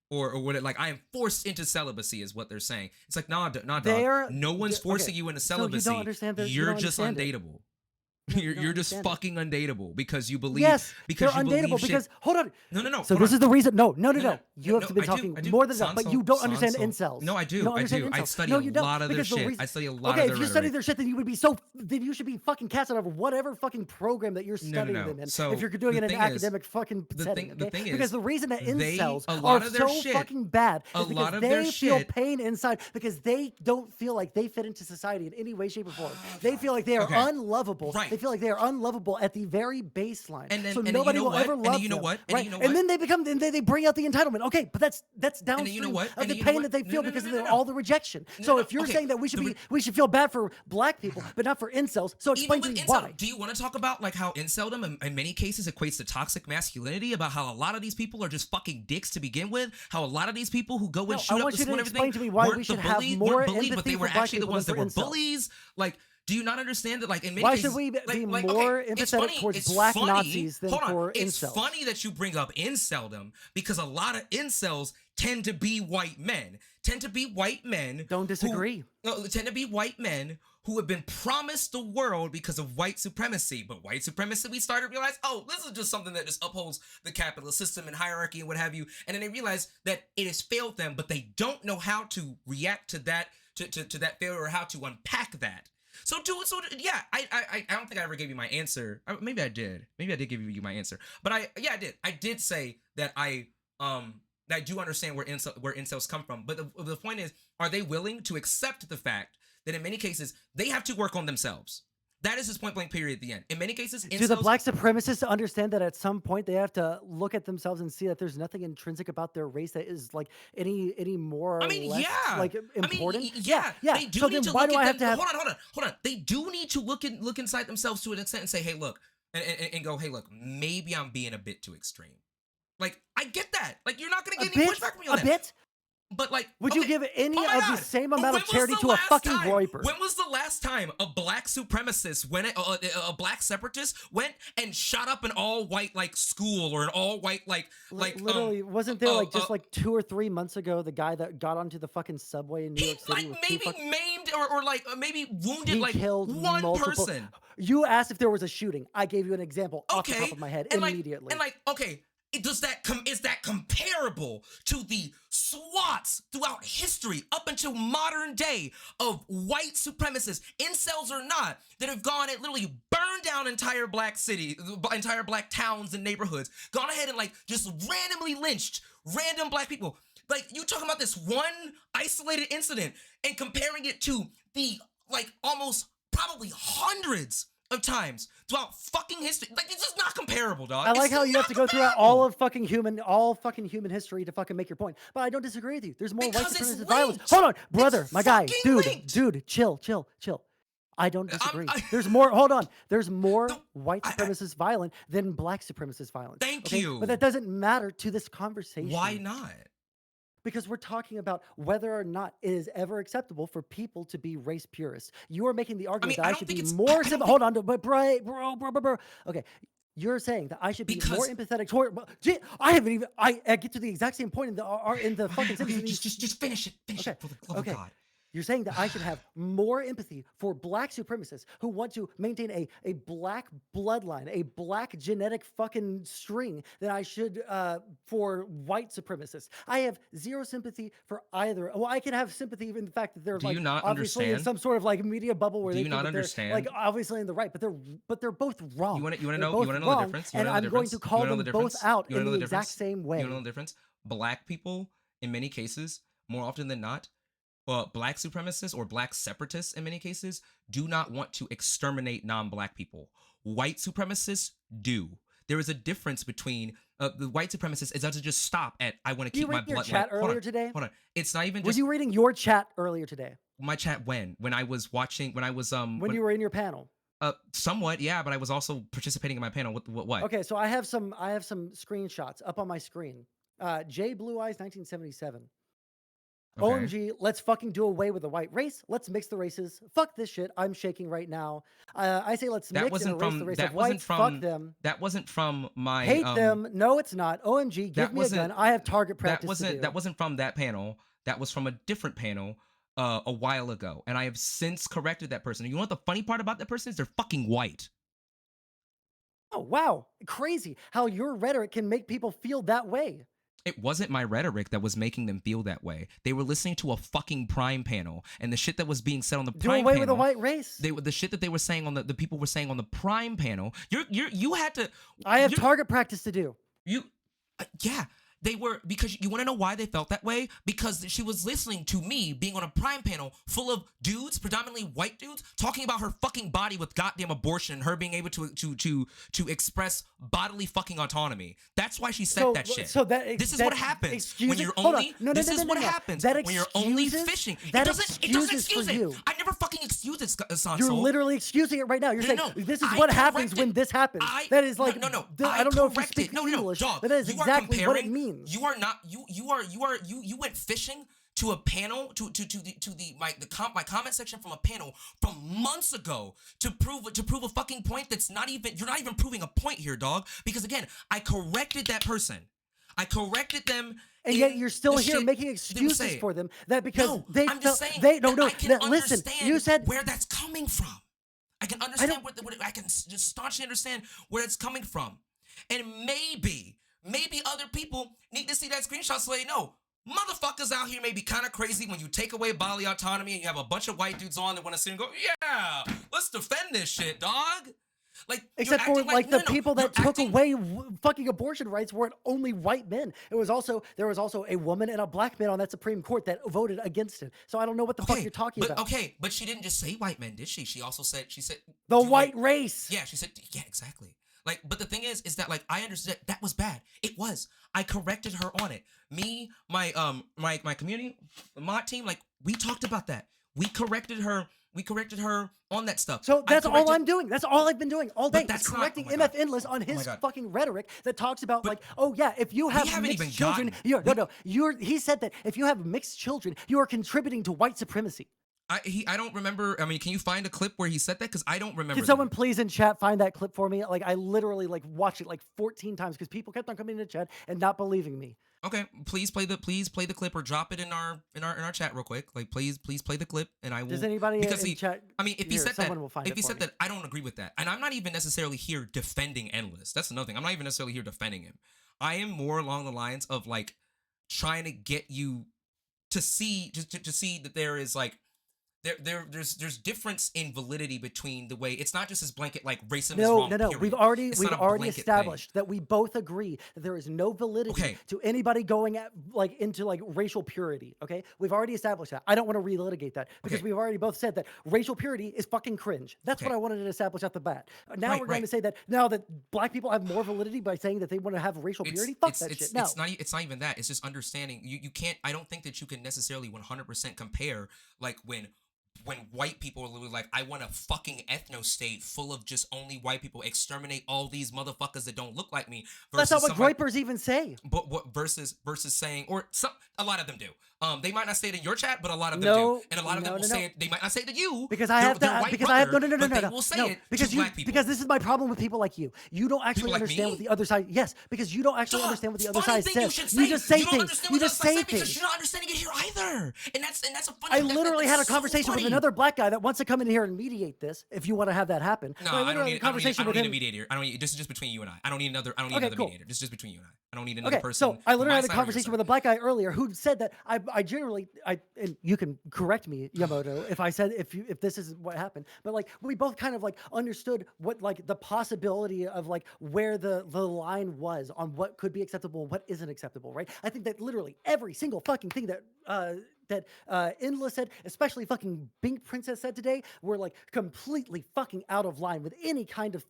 Or what it, like I am forced into celibacy is what they're saying. It's like, nah, dog. No one's forcing you into celibacy. So you don't understand You're just undateable. No, you You're don't you're just understand it. fucking undateable because you believe Yes, because they're you undateable believe shit. because hold on. No. So hold this on. is the reason. No. No, You have to be I talking do. more than enough, but you don't understand Sondsol. incels. No, I You do. don't I understand do. I incels. study No, a you don't. lot of their Because the shit. reason. I study a lot Okay, of if their you study rhetoric. their shit, then you would be so. Then you should be fucking cast out of whatever fucking program that you're studying No. them in. So if you're doing the it in an thing is- academic fucking setting, the okay? thing Because is, the reason that they- incels a lot are of their so shit- fucking bad a is because lot of their they feel shit- pain inside because they don't feel like they fit into society in any way, shape, or form. They feel like they are Okay. unlovable. Right. They feel like they are unlovable at the very baseline. And then- so and then nobody you know will what? ever And love then you know them, what? And right? you know And what? then they become. Then they bring out the entitlement. Okay, but that's downstream you know what? of And the then you know pain what? that they No, feel no, no, because no, of no, no. all the rejection. No, So no, if you're okay. saying that we should feel bad for black people, but not for incels, so Even explain to with me incel, why. do you want to talk about like how inceldom in many cases equates to toxic masculinity? About how a lot of these people are just fucking dicks to begin with? How a lot of these people who go and No, shoot I up want the you school to and explain everything to me why weren't we the should have bully- more weren't bullied, but empathy they were for black actually the people ones than that for were incels. bullies. Like, do you not understand that? Like, in many Why cases, should we be like, more okay, it's empathetic funny- towards it's black funny- Nazis than hold on, for it's incels? funny that you bring up inceldom because a lot of incels tend to be white men. Tend to be white men. Don't disagree. Tend to be white men who have been promised the world because of white supremacy. But white supremacy, we started to realize, oh, this is just something that just upholds the capitalist system and hierarchy and what have you. And then they realize that it has failed them, but they don't know how to react to that, to that failure or how to unpack that. Yeah, I don't think I ever gave you my answer. Maybe I did. Maybe I did give you my answer. But I did. I did say that I do understand where incels come from. But the point is, are they willing to accept the fact that in many cases they have to work on themselves? That is his point blank period at the end. In many cases, Do the incels- black supremacists understand that at some point they have to look at themselves and see that there's nothing intrinsic about their race that is like any more or I mean, less yeah, like important? Yeah. They do So need then to why look do at I have to have? Hold on. They do need to look inside themselves to an extent and say, hey, look, and go, hey, look, maybe I'm being a bit too extreme. Like, I get that. Like, you're not gonna get any pushback from me on A that. bit? But like, Would you okay, give any oh my of God. the same But amount when of was charity the to a last fucking time- Roiper? When was the last time a black supremacist went, a black separatist went and shot up an all white like school or an all white like Literally, wasn't there like just like 2 or 3 months ago the guy that got onto the fucking subway in New York City like with maybe maimed or like maybe wounded he like killed one multiple person? You asked if there was a shooting. I gave you an example off the Okay, top of my head and immediately. okay, is that comparable to the SWATs throughout history up until modern day of white supremacists, incels or not, that have gone and literally burned down entire black cities, entire black towns and neighborhoods, gone ahead and like just randomly lynched random black people? Like, you talking about this one isolated incident and comparing it to the like almost probably hundreds of times throughout fucking history. Like, it's just not comparable, dog. I like It's how you not have to go throughout comparable. all fucking human history to fucking make your point. But I don't disagree with you. There's more Because white it's supremacist violence. linked. Hold on, brother, It's my guy, fucking linked. dude, chill. I don't disagree. I- There's more. Hold on. There's more No, white I- supremacist violence than black supremacist violence. Thank okay? you. But that doesn't matter to this conversation. Why not? Because we're talking about whether or not it is ever acceptable for people to be race purists. You are making the argument I that I don't should think be it's- more. I don't Hold on, but bro. Okay, you're saying that I should be more Because- empathetic toward. Gee, I haven't even. I get to the exact same point in the fucking Okay, sentence. just finish it. Finish it for the love Okay. of God. You're saying that I should have more empathy for black supremacists who want to maintain a black bloodline, a black genetic fucking string than I should for white supremacists. I have zero sympathy for either. Well, I can have sympathy in the fact that they're Do like you not obviously in understand? some sort of like media bubble where Do they you think not that they're, understand? like obviously in the right, but they're both wrong. You want to They're know? both You want to know the wrong, difference? You and wanna know I'm the going to difference? call You wanna know them the both difference? out You wanna in know the the exact difference? same way. You know the difference? Black people, in many cases, more often than not, black supremacists or black separatists, in many cases, do not want to exterminate non-black people. White supremacists do. There is a difference between the white supremacists. It doesn't just stop at I want to You keep my read your blood. chat hold earlier on, today? Hold on. It's not even Were just you reading your chat earlier today my chat when I was watching when I was when you were in your panel? somewhat, yeah, but I was also participating in my panel. What? Okay, so I have some screenshots up on my screen. J Blue Eyes 1977. Okay. OMG, let's fucking do away with the white race. Let's mix the races. Fuck this shit. I'm shaking right now. I say let's That mix and wasn't erase from the race that of wasn't whites. from Fuck them. that wasn't from my Hate them. No, it's not. OMG, give that me a gun. wasn't- I have target that practice wasn't to do. that wasn't from that panel. That was from a different panel a while ago, and I have since corrected that person. You know what the funny part about that person is? They're fucking white. Oh, wow. Crazy how your rhetoric can make people feel that way. It wasn't my rhetoric that was making them feel that way. They were listening to a fucking Prime panel, and the shit that was being said on the Do Prime away with the panel, white race. the shit that they were saying on the people were saying on the Prime panel. You had to. I have you're- target practice to do. You, yeah, they were, because you want to know why they felt that way? Because she was listening to me being on a Prime panel full of dudes, predominantly white dudes, talking about her fucking body with goddamn abortion and her being able to express bodily fucking autonomy. That's why she said that shit. So that this is that what happens excuses- when you're hold on. only. No, no, this no, is no, what no, no. happens That when you're only excuses- fishing. that It doesn't excuses excuse for it. you. I never fucking excuse it, Sondsol. You're literally excusing it right now. You're saying No, this is I what happens corrected- when this happens. I- That is like no. I don't know if you corrected- speak no, English, dog, but that is you are exactly what it comparing- means. You are not. You went fishing to a panel my comment section from a panel from months ago to prove a fucking point that's not even. You're not even proving a point here, dog. Because again, I corrected that person. I corrected them. And yet you're still here making excuses for them. That because No, they I'm felt just saying they that I can listen. understand You said where that's coming from. I can understand I can just staunchly understand where it's coming from. And maybe other people need to see that screenshot so they know motherfuckers out here may be kind of crazy when you take away bodily autonomy and you have a bunch of white dudes on that want to sit and go, yeah, let's defend this shit, dog. Like, except for like the people that took away fucking abortion rights weren't only white men. There was also a woman and a black man on that Supreme Court that voted against it. So I don't know what the fuck you're talking about. Okay, but she didn't just say white men, did she? She also said the white race. Yeah, she said, yeah, exactly. Like, but the thing is that like I understood that was bad. It was. I corrected her on it. Me, my community, mod team, like we talked about that. We corrected her on that stuff. So that's all I'm doing. That's all I've been doing all day. That's correcting not, MF Endless on his God. fucking rhetoric that talks about like, oh yeah, if you have haven't mixed even children, he said that if you have mixed children, you are contributing to white supremacy. I don't remember. I mean, can you find a clip where he said that? Because I don't remember. Can someone please in chat find that clip for me? Like I literally like watched it like 14 times because people kept on coming into chat and not believing me. Okay, please play the clip or drop it in our chat real quick. Like please play the clip and I will. Does anybody in chat? I mean, if he said that, if he said that, I don't agree with that, and I'm not even necessarily here defending Endless. That's another thing. I'm not even necessarily here defending him. I am more along the lines of like trying to get you to see to see that there is like. There's difference in validity between the way it's not just this blanket like racism is wrong. No. Period. We've already established that we both agree that there is no validity to anybody going at like into like racial purity. Okay, we've already established that. I don't want to relitigate that because we've already both said that racial purity is fucking cringe. That's what I wanted to establish at the bat. Now we're going to say that now that black people have more validity by saying that they want to have racial purity. Fuck that shit. No, it's not even that. It's just understanding. You can't. I don't think that you can necessarily 100% compare like when white people are literally like, I want a fucking ethno state full of just only white people, exterminate all these motherfuckers that don't look like me. That's not what Groypers even say. But what versus saying, or a lot of them do. They might not say it in your chat, but a lot of them do, and a lot of them will say it. They might not say it to you because I have to. Because I have no. They will say it because to black people. Because this is my problem with people like you. You don't actually understand what the other side. Yes, because you don't actually understand what the other side says. You just say things. You just say things. Because you're not understanding it here either, and that's a funny. I literally had a conversation with another black guy that wants to come in here and mediate this. If you want to have that happen, no, I don't need a mediator. This is just between you and I. I don't need another mediator. This is just between you and I. I don't need another person. So I literally had a conversation with a black guy earlier who said that I generally and you can correct me, Yamoto, if I said if this is what happened, but like we both kind of like understood what like the possibility of like where the line was on what could be acceptable and what isn't acceptable, right? I think that literally every single fucking thing that Endless said, especially fucking Bink Princess said today, were like completely fucking out of line with any kind of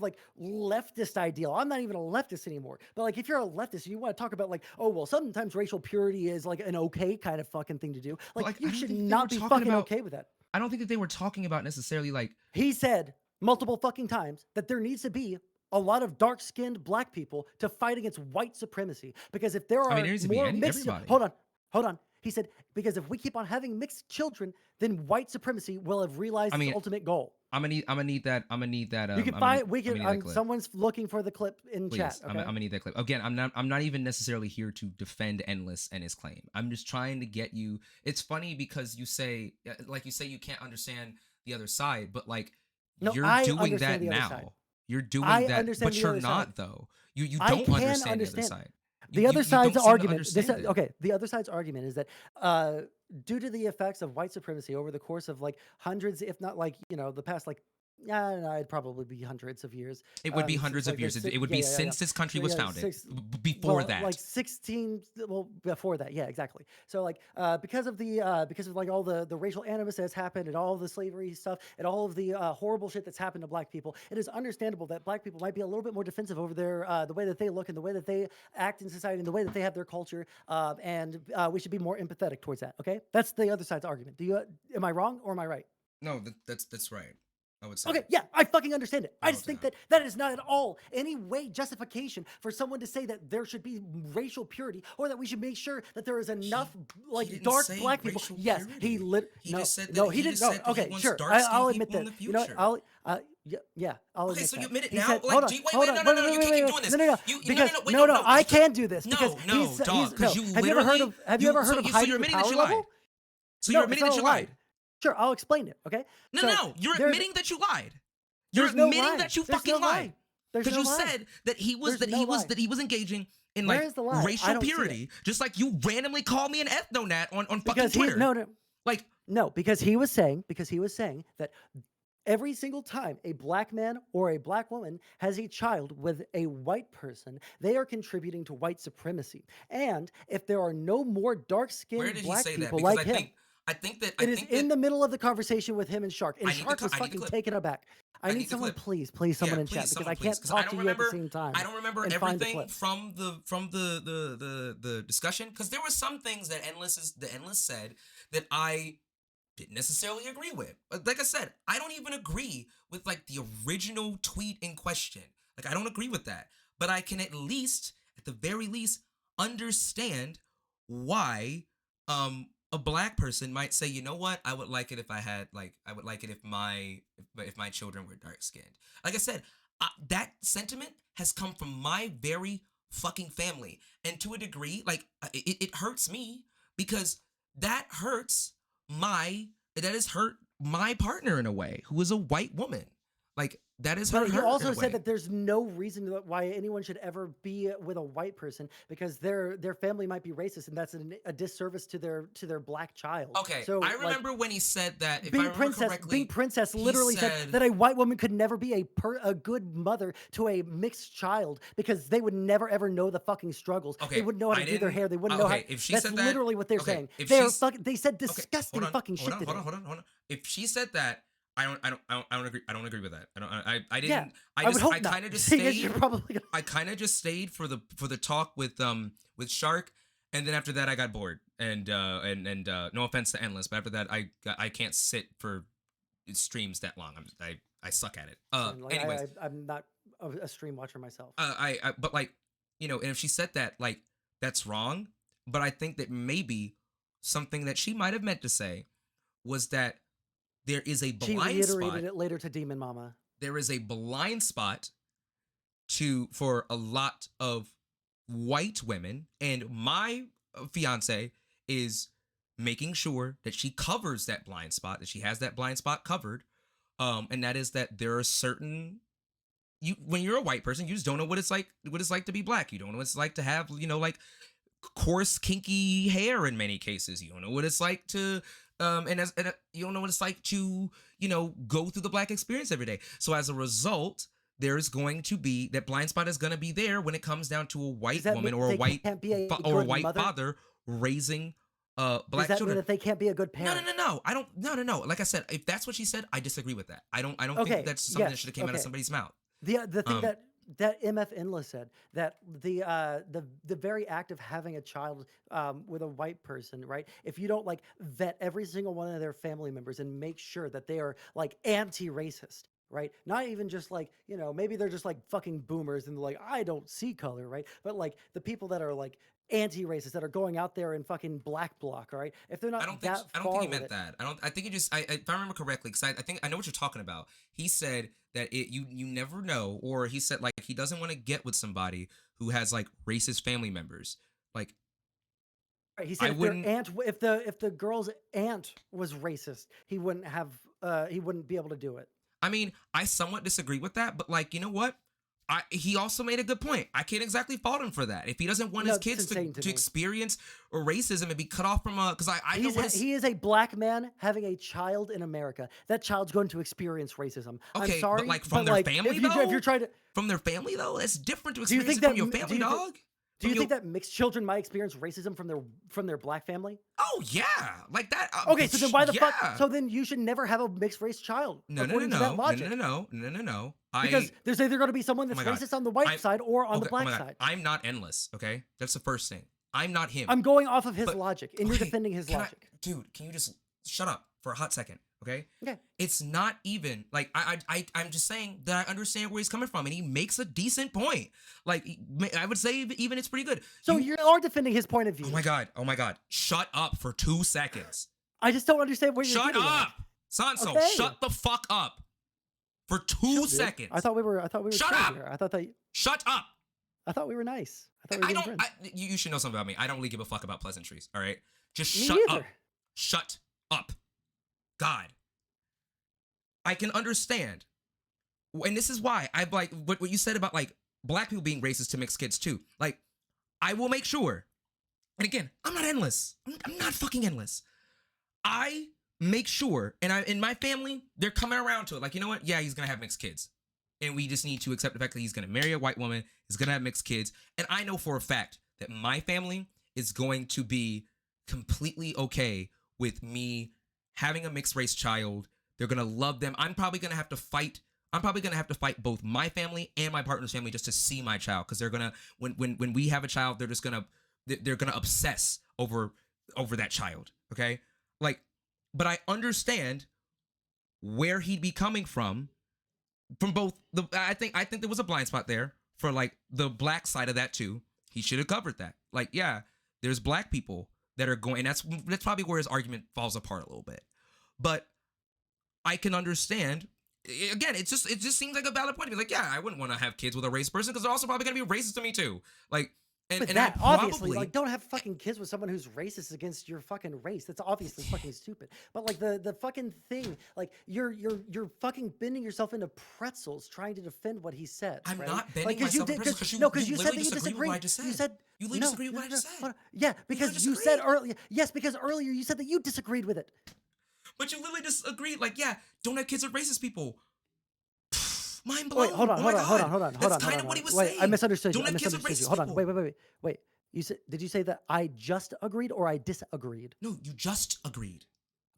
like leftist ideal. I'm not even a leftist anymore. But like if you're a leftist and you want to talk about like, oh well, sometimes racial purity is like an okay kind of fucking thing to do. Like you should not be fucking okay with that. I don't think that they were talking about necessarily like he said multiple fucking times that there needs to be a lot of dark-skinned black people to fight against white supremacy. Because if there are more mixed, hold on. He said, because if we keep on having mixed children, then white supremacy will have realized its ultimate goal. I'm gonna need that. You can find. Someone's looking for the clip in chat. Okay? I'm gonna need that clip. Again, I'm not even necessarily here to defend Endless and his claim. I'm just trying to get you. It's funny because you say you can't understand the other side, but like you're doing that now. You're doing I that, understand but the you're other side. not though. You I don't can understand the other understand. side. The other You side's don't seem to argument, understand it. okay, the other side's argument is that due to the effects of white supremacy over the course of like hundreds, if not like, the past like, yeah, no, it'd probably be hundreds of years. It would be Since hundreds like of years. there's It would yeah, be yeah, yeah. since this country So was yeah, founded. six, Before well, that, like 16, well, before that, yeah, exactly. So like because of like all the racial animus that has happened and all the slavery stuff and all of the horrible shit that's happened to black people, it is understandable that black people might be a little bit more defensive over their the way that they look and the way that they act in society and the way that they have their culture, and we should be more empathetic towards that. Okay, that's the other side's argument. Am I wrong or am I right? no, that's right. I would say. Okay, yeah, I fucking understand it. I No, just it's think not. that is not at all any way justification for someone to say that there should be racial purity or that we should make sure that there is enough like didn't dark say black people. racial Yes, he purity. He no, just said no, that- he he didn't. just No, said that he okay, wants sure, dark-skinned I'll admit people in that. the You know what? future. Yeah, I'll Okay, admit so that. you admit it He now? said, Like, hold on, wait, hold on, no, you can't keep doing this. No, no, You- because wait, no, no, I because- can do this because no, he's dog, because no. you Have you ever heard literally- of Have you ever heard of so hiding you're the admitting that power you lied. level? So No, you're it's admitting not that a you lie. lied. Sure, I'll explain it. Okay. No, you're there's- admitting that you lied. You're There's no admitting lie. that you There's fucking no lie. lied. There's Because no you lie. said that he was There's no lie. that he was engaging in Where like is the lie? I racial don't see it. purity, just like you randomly called me an ethnonat on fucking Because Twitter. Like, no, because he was saying that every single time a black man or a black woman has a child with a white person, they are contributing to white supremacy. And if there are no more where dark-skinned did he black say that? people Because like him, I think that it is in the middle of the conversation with him and Shark, and I need the Shark cli- was I need the fucking clip. taken aback. I I need need the someone, clip. please, someone in chat, because someone, I please, can't 'cause talk to you at the same time. I don't remember and find the everything clip. from the discussion, because there were some things that the endless said that I didn't necessarily agree with. But like I said, I don't even agree with like the original tweet in question. Like, I don't agree with that, but I can at the very least, understand why a black person might say, you know what, I would like it if I would like it if my children were dark skinned. Like I said, that sentiment has come from my very fucking family, and to a degree, like it hurts me because that hurts that has hurt my partner in a way, who is a white woman. Like, that has hurt But her. you in also a said way. that there's no reason why anyone should ever be with a white person because their family might be racist, and that's a disservice to their black child. Okay, So I like, remember when he said that. If I Bing remember Princess, correctly, Bing Princess he literally said said- that a white woman could never be a good mother to a mixed child because they would never ever know the fucking struggles. Okay, They wouldn't know how I to do their didn't- hair. They wouldn't know how. okay, if she That's said that- literally what they're okay, saying. if They're she's- fucking. They said Okay, disgusting fucking shit today. Hold on. If she said that, I don't agree. I don't agree with that. I didn't. Yeah, I would just hope I not. kind of just Seeing as stayed. you're probably gonna. I kind of just stayed for the talk with Shark, and then after that I got bored. And no offense to Endless, but after that I can't sit for streams that long. I suck at it. Like, Anyways, I'm not a stream watcher myself. but like, and if she said that, like, that's wrong. But I think that maybe something that she might have meant to say was that there is a She blind reiterated spot. it later to Demon Mama. There is a blind spot for a lot of white women, and my fiance is making sure that she covers that blind spot, that she has that blind spot covered. And that is that there are certain when you're a white person, you just don't know what it's like to be black. You don't know what it's like to have, like coarse, kinky hair in many cases. You don't know what it's like to you don't know what it's like to, go through the black experience every day. So as a result, there's going to be that blind spot is going to be there when it comes down to a white woman or a white father raising black Does that children. mean that they can't be a good parent? No. I don't. No. Like I said, if that's what she said, I disagree with that. I don't Okay, think that's something that yes, should have came out of okay. somebody's mouth. The thing Um, that MF Endless said, that the very act of having a child with a white person, right? If you don't like vet every single one of their family members and make sure that they are like anti-racist, right? Not even just like, maybe they're just like fucking boomers and they're like, I don't see color, right? But like the people that are like anti-racist that are going out there and fucking black bloc, all right? If they're not I don't think he meant it, that. I think he just. If I remember correctly, because I think I know what you're talking about. He said that you never know, or he said like he doesn't want to get with somebody who has like racist family members. Like, right, he said if the girl's aunt was racist, he wouldn't be able to do it. I mean, I somewhat disagree with that, but like, you know what? He also made a good point. I can't exactly fault him for that. If he doesn't want No, his it's kids insane to to me. experience racism and be cut off from because I know what He is a black man having a child in America. That child's going to experience racism. I'm okay, sorry, but like from their like family if though, you're trying to, from their family though, it's different to do you experience think it from that your family, dog. do you From think that mixed children might experience racism from their black family? Oh yeah, like that. Okay, so then why the fuck? Yeah. So then you should never have a mixed race child, No, no, no, according to that no, no, logic. no, no, no, no, no. Because there's either going to be someone Oh that's my God. racist on the white I- side or on the okay, black oh my God. side. I'm not endless. Okay, that's the first thing. I'm not him. I'm going off of his But- logic, and you're okay, defending his can logic. dude, can you just shut up for a hot second? Okay. Okay. It's not even like I'm just saying that I understand where he's coming from, and he makes a decent point. Like I would say even it's pretty good. So you are defending his point of view. Oh my god. Oh my god. Shut up for 2 seconds. I just don't understand where you're Shut getting at. up, Sondsol. Okay. Shut the fuck up for 2 Dude, seconds. I thought we were Shut chill up! here. Shut up. I thought we were nice. I thought we were I getting don't. friends. You should know something about me. I don't really give a fuck about pleasantries. All right, just Me shut neither. up. Shut up. God. I can understand, and this is why I like what you said about like black people being racist to mixed kids too. Like, I will make sure. And again, I'm not endless. I'm not fucking endless. I make sure, and in my family, they're coming around to it. Like, you know what? Yeah, he's gonna have mixed kids. And we just need to accept the fact that he's going to marry a white woman, he's going to have mixed kids. And I know for a fact that my family is going to be completely okay with me having a mixed race child. They're going to love them. I'm probably going to have to fight both my family and my partner's family just to see my child, because they're going to when we have a child, they're going to obsess over that child, okay? Like, but I understand where he'd be coming from both the I think there was a blind spot there for like the black side of that too. He should have covered that. Like, yeah, there's black people that are going, and that's probably where his argument falls apart a little bit. But I can understand. Again, it just seems like a valid point to me. Like, yeah, I wouldn't want to have kids with a race person because they're also probably gonna be racist to me too. Like, But and that I obviously, probably, like, don't have fucking kids with someone who's racist against your fucking race. That's obviously fucking stupid. But like the fucking thing, like you're fucking bending yourself into pretzels trying to defend what he said. I'm right? not bending like, 'cause myself you into did, pretzels, 'cause no, because you you said literally that you disagreed with what I just You said. said You literally no, disagreed with what I just said. hold on. Yeah, because you said earlier. Yes, because earlier you said that you disagreed with it. But you literally disagreed. Like, yeah, don't have kids with racist people. Mind blown. Wait, hold on, Oh my hold on, God. hold on. That's kind of what he was Wait, saying. I misunderstood you. Don't I have kids with misunderstood you. racist Hold on. people. Wait. Did you say that I just agreed or I disagreed? No, you just agreed.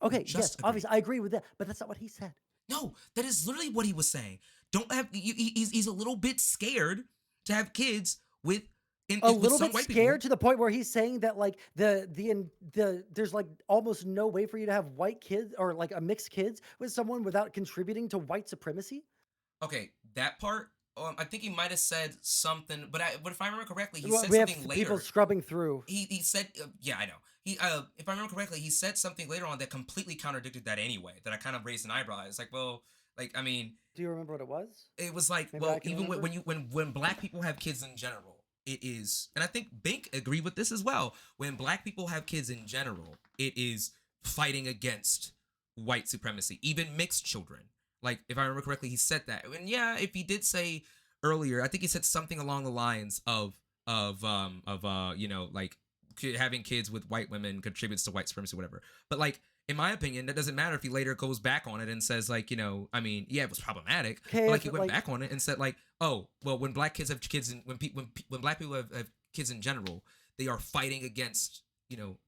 Okay, just yes, agreed. obviously I agree with that, but that's not what he said. No, that is literally what he was saying. Don't have. He's a little bit scared to have kids with. A little some bit white scared people. to the point where he's saying that like the there's like almost no way for you to have white kids or like a mixed kids with someone without contributing to white supremacy. Okay, that part. I think he might have said something, but if I remember correctly, he Well, said we have something people later. scrubbing through. He said, yeah, I know. He if I remember correctly, he said something later on that completely contradicted that anyway. That I kind of raised an eyebrow. It's like, well, like I mean, Do you remember what it was? it was like, Maybe I well, can even remember. when black people have kids in general, it is, and I think Bink agreed with this as well. When black people have kids in general, it is fighting against white supremacy, even mixed children. Like, if I remember correctly, he said that. And yeah, if he did say earlier, I think he said something along the lines of you know, like having kids with white women contributes to white supremacy, whatever. But like, in my opinion, that doesn't matter if he later goes back on it and says like, you know, I mean, yeah, it was problematic, Okay, but like he but, went like- back on it and said like, oh, well, when black kids have kids and when black people have kids in general, they are fighting against, you know,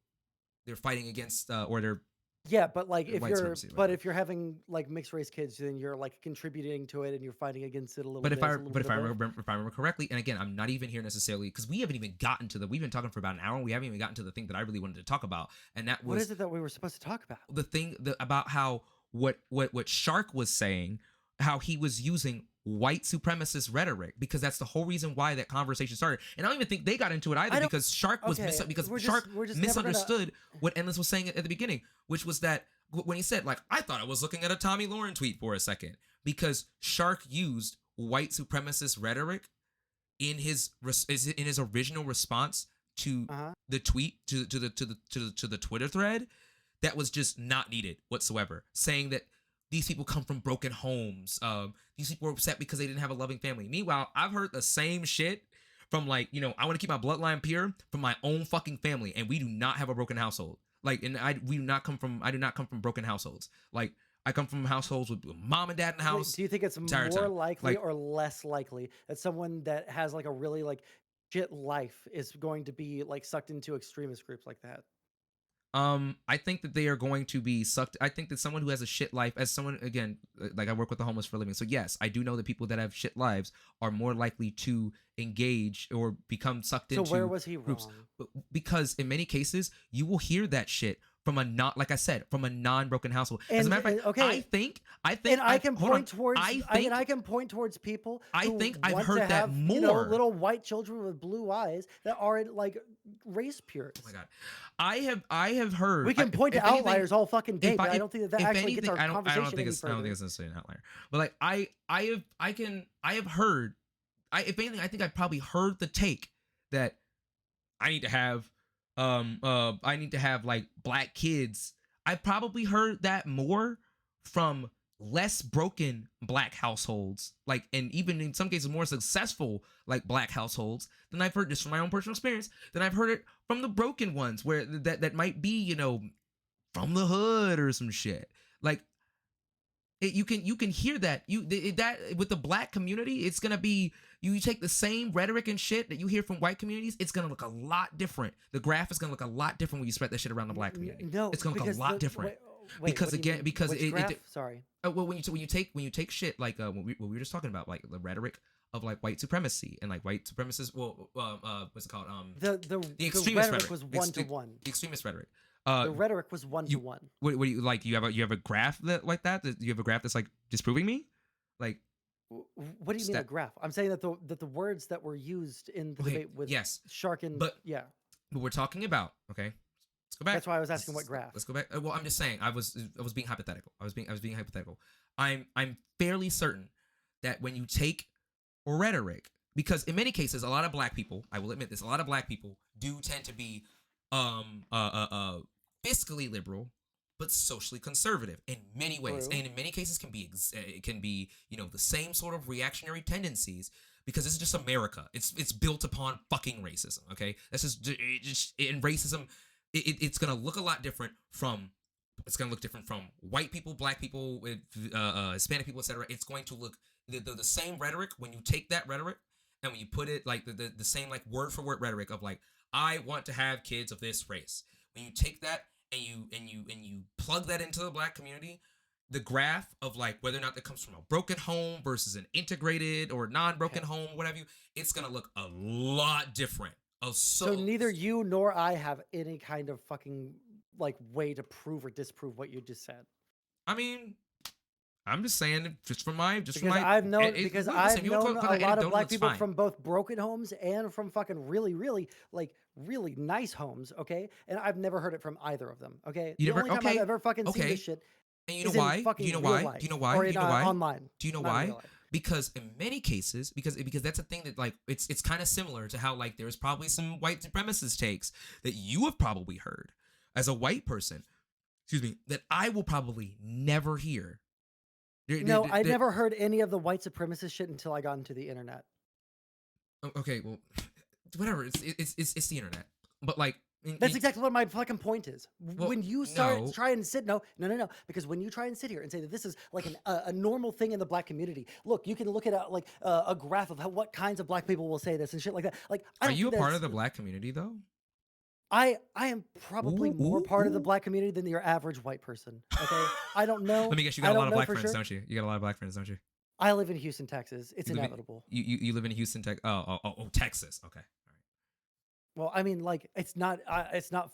they're fighting against or they're Yeah, but like White supremacy, but whatever. if you're having like mixed race kids, then you're like contributing to it and you're fighting against it a little But bit. if I It's a little but bit if I of both. remember correctly, and again, I'm not even here necessarily because we haven't even gotten to we've been talking for about an hour and we haven't even gotten to the thing that I really wanted to talk about, and that What was is it that we were supposed to talk about? the thing about how what Shark was saying, how he was using white supremacist rhetoric, because that's the whole reason why that conversation started. And I don't even think they got into it either, I don't- because Shark was okay, because we're just- Shark we're just never gonna- misunderstood what Endless was saying at the beginning, which was that when he said like, I thought I was looking at a Tommy Lauren tweet for a second, because Shark used white supremacist rhetoric in his original response to Uh-huh. the tweet to the Twitter thread that was just not needed whatsoever, saying that these people come from broken homes. These people were upset because they didn't have a loving family. Meanwhile, I've heard the same shit from like, I want to keep my bloodline pure from my own fucking family, and we do not have a broken household. Like, and I do not come from broken households. Like, I come from households with mom and dad in the house. Do you think it's entire more time. likely Like- or less likely that someone that has like a really like shit life is going to be like sucked into extremist groups like that? I think that they are going to be sucked. I think that someone who has a shit life, as someone, again, like I work with the homeless for a living. So yes, I do know that people that have shit lives are more likely to engage or become sucked So into where was he groups. wrong? Because in many cases, you will hear that shit from a not, like I said, from a non-broken household. As a matter of fact, okay. I think, And I can hold on. point towards. I I think, and I can point towards people. I who think I've want heard to that have, more. little white children with blue eyes that aren't like race purists. Oh my god, I have heard. We can point to if anything- outliers all fucking day, if but I if- don't think that if actually gets anything, our conversation I don't think any it's further. I don't think it's necessarily an outlier. But like I have heard. If anything, I think I probably heard the take that I need to have like black kids. I probably heard that more from less broken black households, like, and even in some cases more successful like black households, than I've heard, just from my own personal experience, than I've heard it from the broken ones where that might be, from the hood or some shit. Like, you can hear that that with the black community, it's gonna be, you take the same rhetoric and shit that you hear from white communities, it's gonna look a lot different. The graph is gonna look a lot different when you spread that shit around the black community. No, it's gonna look a because lot different. what Because do you again, mean? because Which it graph? Sorry. well, when you take shit like what we were just talking about, like the rhetoric of like white supremacy and like white supremacists, what's it called? The extremist rhetoric was rhetoric. 1 to 1. The extremist rhetoric. The rhetoric was 1 to 1. What do you like? You have a graph that like that? You have a graph that's like disproving me? Like, What do you mean a graph? I'm saying that the words that were used in the debate with Shark and but we're talking about, okay. Let's go back. That's why I was asking what graph. Let's go back. Well, I'm just saying I was being hypothetical. I was being hypothetical. I'm fairly certain that when you take rhetoric, because in many cases, a lot of black people, I will admit this, a lot of black people do tend to be fiscally liberal, but socially conservative in many ways. True. And in many cases it can be the same sort of reactionary tendencies, because this is just America. It's built upon fucking racism, okay? That's just in racism, it's gonna look a lot different from, white people, black people, with Hispanic people, etc. It's going to look the same rhetoric. When you take that rhetoric and when you put it like the same like word for word rhetoric of like, I want to have kids of this race. When you take that and you plug that into the black community, the graph of like whether or not that comes from a broken home versus an integrated or non-broken home, whatever, it's gonna look a lot different. So neither you nor I have any kind of fucking like way to prove or disprove what you just said. I mean, I'm just saying, I've known a lot of black people from both broken homes and from fucking really, really really nice homes. Okay, and I've never heard it from either of them. Okay, the only time I've ever fucking seen this shit. And you know why? Do you know why? Do you know why? Do you know why? Online. Do you know why? Because in many cases, because that's a thing that like it's kind of similar to how like there's probably some white supremacist takes that you have probably heard as a white person, that I will probably never hear. No, I never heard any of the white supremacist shit until I got into the internet. Okay, well, whatever. It's the internet, but like. That's exactly what my fucking point is. Well, when you try and sit, no, because when you try and sit here and say that this is like a normal thing in the black community, look, you can look at like a graph of what kinds of black people will say this and shit like that. Like, are you a part of the black community though? I am probably more part of the black community than your average white person. Okay, I don't know. Let me guess, you got a lot of black friends, don't you? You got a lot of black friends, don't you? I live in Houston, Texas. It's inevitable. You live in Houston, Texas. Oh, Texas. Okay. Well, I mean, like, it's not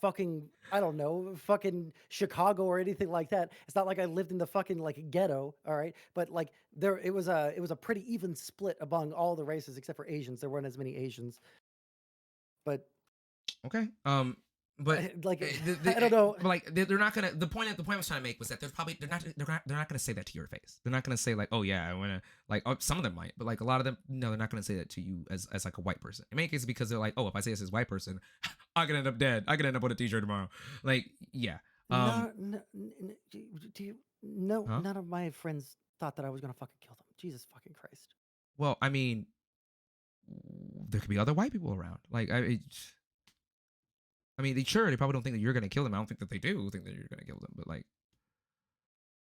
fucking, I don't know, fucking Chicago or anything like that. It's not like I lived in the fucking like ghetto, all right? But like it was a pretty even split among all the races except for Asians. There weren't as many Asians. But okay. But like I don't know. Like they're not gonna. The point I was trying to make was that they're not gonna say that to your face. They're not gonna say like, oh yeah, I wanna like. Oh, some of them might, but like a lot of them, no, they're not gonna say that to you as like a white person. In many cases, because they're like, oh, if I say this as a white person, I could end up dead. I could end up with a t-shirt tomorrow. Like, yeah. Um, Do you? No, huh? none of my friends thought that I was gonna fucking kill them. Jesus fucking Christ. Well, I mean, there could be other white people around. Like, I mean, sure, they probably don't think that you're gonna kill them. I don't think that they do think that you're gonna kill them. But like,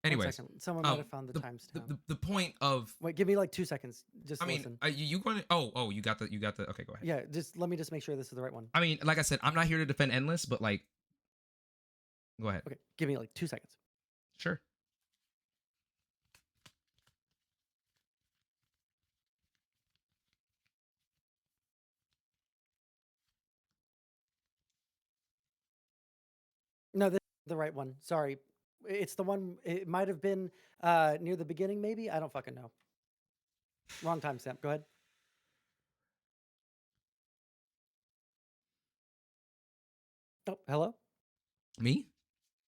One anyways, second. Someone might have found the the timestamp. the point of, Wait, give me like 2 seconds. Just I mean, listen. you going to? Oh, you got the. Okay, go ahead. Yeah, just let me just make sure this is the right one. I mean, like I said, I'm not here to defend Endless, but like, go ahead. Okay, give me like 2 seconds. Sure. No, this is the right one. Sorry. It's the one, it might have been near the beginning, maybe. I don't fucking know. Wrong timestamp. Go ahead. Oh, hello? Me?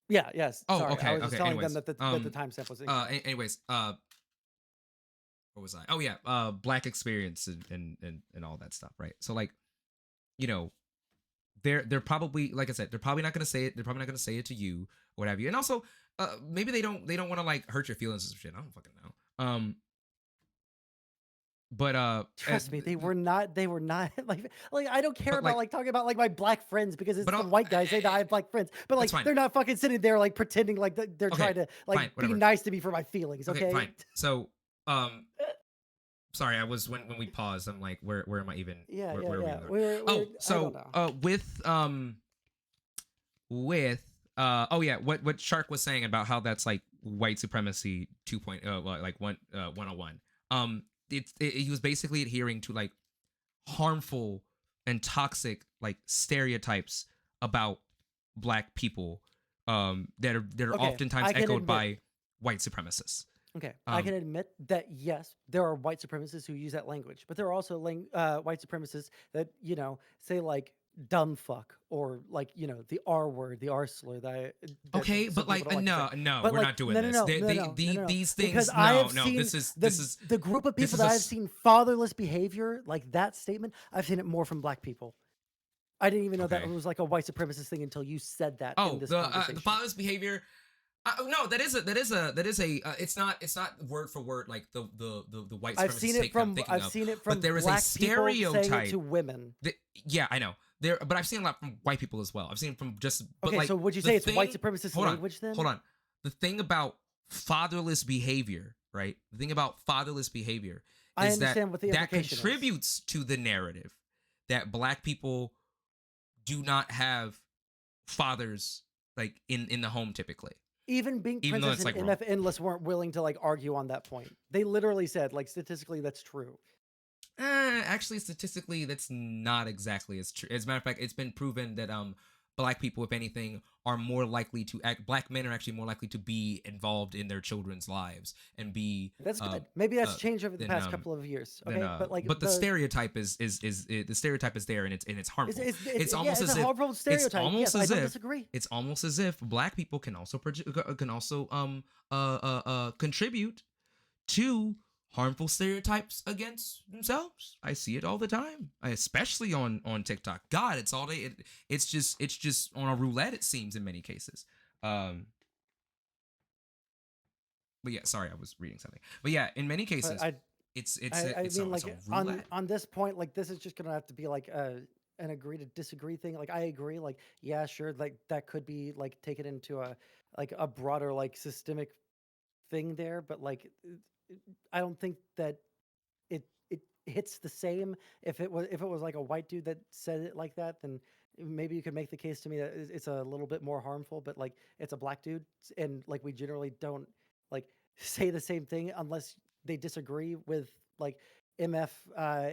Yeah, yes. Oh, Sorry. I okay, was just okay. telling Anyways, them that the timestamp was incorrect. anyways, what was I? Oh yeah, black experience and all that stuff, right? So like, you know, they're probably, like I said, they're probably not gonna say it. They're probably not gonna say it to you or what have you. And also, maybe they don't want to like hurt your feelings or some shit. I don't fucking know. But Trust me, they were not like I don't care But, about like- like talking about like my black friends because it's But some I'll- white guys say that I have black friends. But like That's fine. they're not fucking sitting there like pretending like they're Okay, trying to like fine, be whatever. nice to me for my feelings, okay, okay? fine. So, sorry, I was when we paused. I'm like, where am I even? Yeah, where, yeah, where yeah. Are we? We're, Oh, I don't so know. with oh yeah, what Shark was saying about how that's like white supremacy 2.0, like 101. He was basically adhering to like harmful and toxic like stereotypes about black people that are Okay, oftentimes I can echoed admit- by white supremacists. Okay, I can admit that yes, there are white supremacists who use that language, but there are also white supremacists that say like dumb fuck or like the R word, the R slur. That Okay, some but like, people don't no, to say. no, But we're like, not doing no, this. no, no, no, no, no, These things, because I no, have no. seen This is the group of this people is that a I've s- seen fatherless behavior, like that statement. I've seen it more from black people. I didn't even know that Okay. it was like a white supremacist thing until you said that Oh, in this the conversation. father's behavior. No, that is a. It's not word for word like the white supremacist I've seen it take that I'm from thinking of. seen it from But there is a black people saying stereotype. it to women. Yeah, I know. But I've seen a lot from white people as well. I've seen it from just. But Okay, like, so would you the say it's white thing- supremacist hold on, language then? Hold on. The thing about fatherless behavior, right? The thing about fatherless behavior I is that understand what the that implication is. contributes to the narrative that black people do not have fathers like in the home typically. Even Bink Even though Princess it's, and like, MF Endless weren't willing to like argue on that point. They literally said like statistically that's true. Actually, statistically, that's not exactly as true. As a matter of fact, it's been proven that black people, if anything, are more likely to act. Black men are actually more likely to be involved in their children's lives and be. That's good. Maybe that's changed over the then, past couple of years. Okay, but like the stereotype is the stereotype is there and it's harmful. It's almost it's as a if harmful stereotype. almost Yes, as I don't if- disagree. It's almost as if black people can also contribute to harmful stereotypes against themselves. I see it all the time, especially on TikTok. God, it's all day. It's just on a roulette. It seems in many cases. But yeah, sorry, I was reading something. But yeah, in many cases, But it's mean, like a roulette. on this point, like this is just gonna have to be like an agree to disagree thing. Like I agree, like yeah, sure, like that could be like taken into a broader like systemic thing there, but like I don't think that it hits the same if it was like a white dude that said it like that, then maybe you could make the case to me that it's a little bit more harmful, but like it's a black dude and like we generally don't like say the same thing unless they disagree with like MF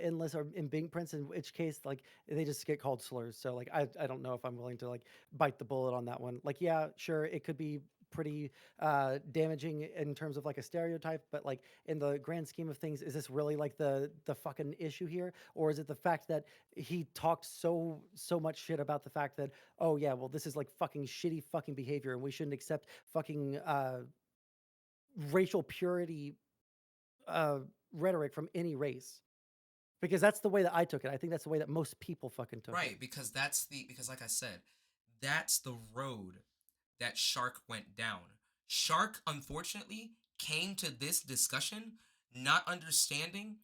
Endless or in Bing Prince, in which case like they just get called slurs. So like I don't know if I'm willing to like bite the bullet on that one. Like yeah, sure, it could be pretty damaging in terms of like a stereotype, but like in the grand scheme of things, is this really like the fucking issue here, or is it the fact that he talked so much shit about the fact that oh yeah, well this is like fucking shitty fucking behavior and we shouldn't accept fucking racial purity rhetoric from any race, because that's the way that I took it. I think that's the way that most people fucking took it. Right, because like I said, that's the road that Shark went down. Shark, unfortunately, came to this discussion not understanding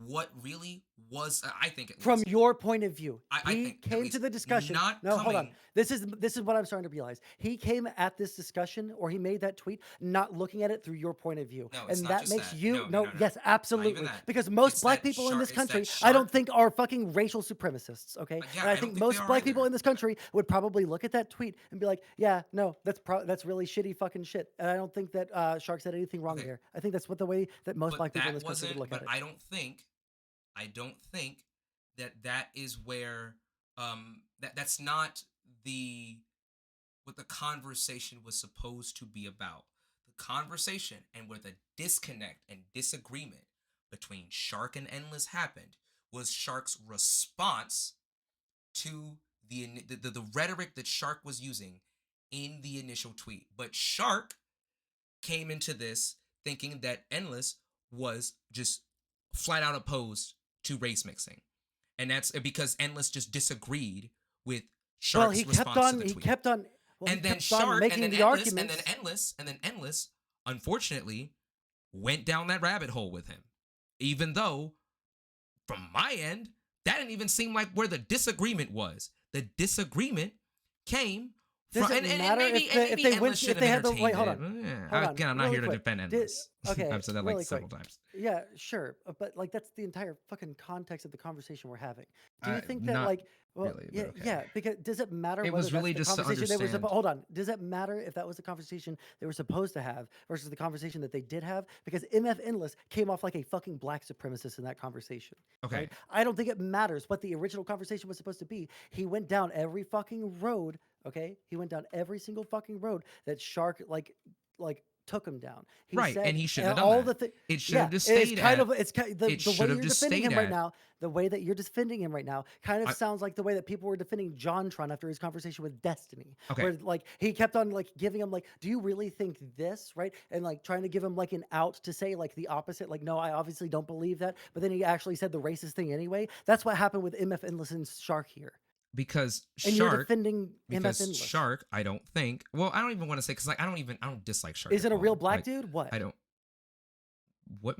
what really was, I think at From least, your point of view, I he think at came to least the discussion. not No, hold on. coming. This is what I'm starting to realize. He came at this discussion, or he made that tweet, not looking at it through your point of view, No, it's and not that just makes that. you No, no, no, no. yes, Not even absolutely, that. because most It's black that people in this Shark. It's country, that I don't Shark. think are fucking racial supremacists. Okay, Yeah, and I I don't think think they most are black people either. in this country would probably look at that tweet and be like, yeah, no, that's really shitty fucking shit. And I don't think that Shark said anything wrong Okay. there. I think that's what the way that most But black people in that this country would wasn't. look But at it. I don't think that is where that's not the what the conversation was supposed to be about. The conversation and where the disconnect and disagreement between Shark and Endless happened was Shark's response to the rhetoric that Shark was using in the initial tweet. But Shark came into this thinking that Endless was just flat out opposed to race mixing. And that's because Endless just disagreed with Well, Shark's he response kept on. to the He tweet. kept on. Well, And he then kept on Shark, making and then the Endless, arguments. and then Endless, unfortunately, went down that rabbit hole with him. Even though, from my end, that didn't even seem like where the disagreement was. The disagreement came Does from, it and matter maybe, if and they, if maybe they Endless went should if have they had the entertained wait? Hold it. on, Yeah, hold on. again, I'm not really here to quick. defend Endless. Okay, I've said that really like several quick. times. Yeah, sure, but like that's the entire fucking context of the conversation we're having. Do you think that Not like well, really, but yeah, okay. yeah, because does it matter It whether was that's really the just to conversation they were understand. hold on? Does it matter if that was the conversation they were supposed to have versus the conversation that they did have? Because MF Endless came off like a fucking black supremacist in that conversation. Okay. Right? I don't think it matters what the original conversation was supposed to be. He went down every fucking road. Okay, he went down every single fucking road that Shark like took him down. He Right, said and he shouldn't have done all that. the things. It should Yeah, have just it's stayed kind at. of it's kind the It way should have you're just defending stayed him right at. now. The way that you're defending him right now kind of I- sounds like the way that people were defending JonTron after his conversation with Destiny, Okay. where like he kept on like giving him like, do you really think this, right? And like trying to give him like an out to say like the opposite, like no, I obviously don't believe that, but then he actually said the racist thing anyway. That's what happened with MF Endless and Shark here, Because and you're Shark. defending MF Because Endless. Shark, I don't think. Well, I don't even want to say because like I don't dislike Shark. Is at it a real all. black Like, dude? What? I don't. What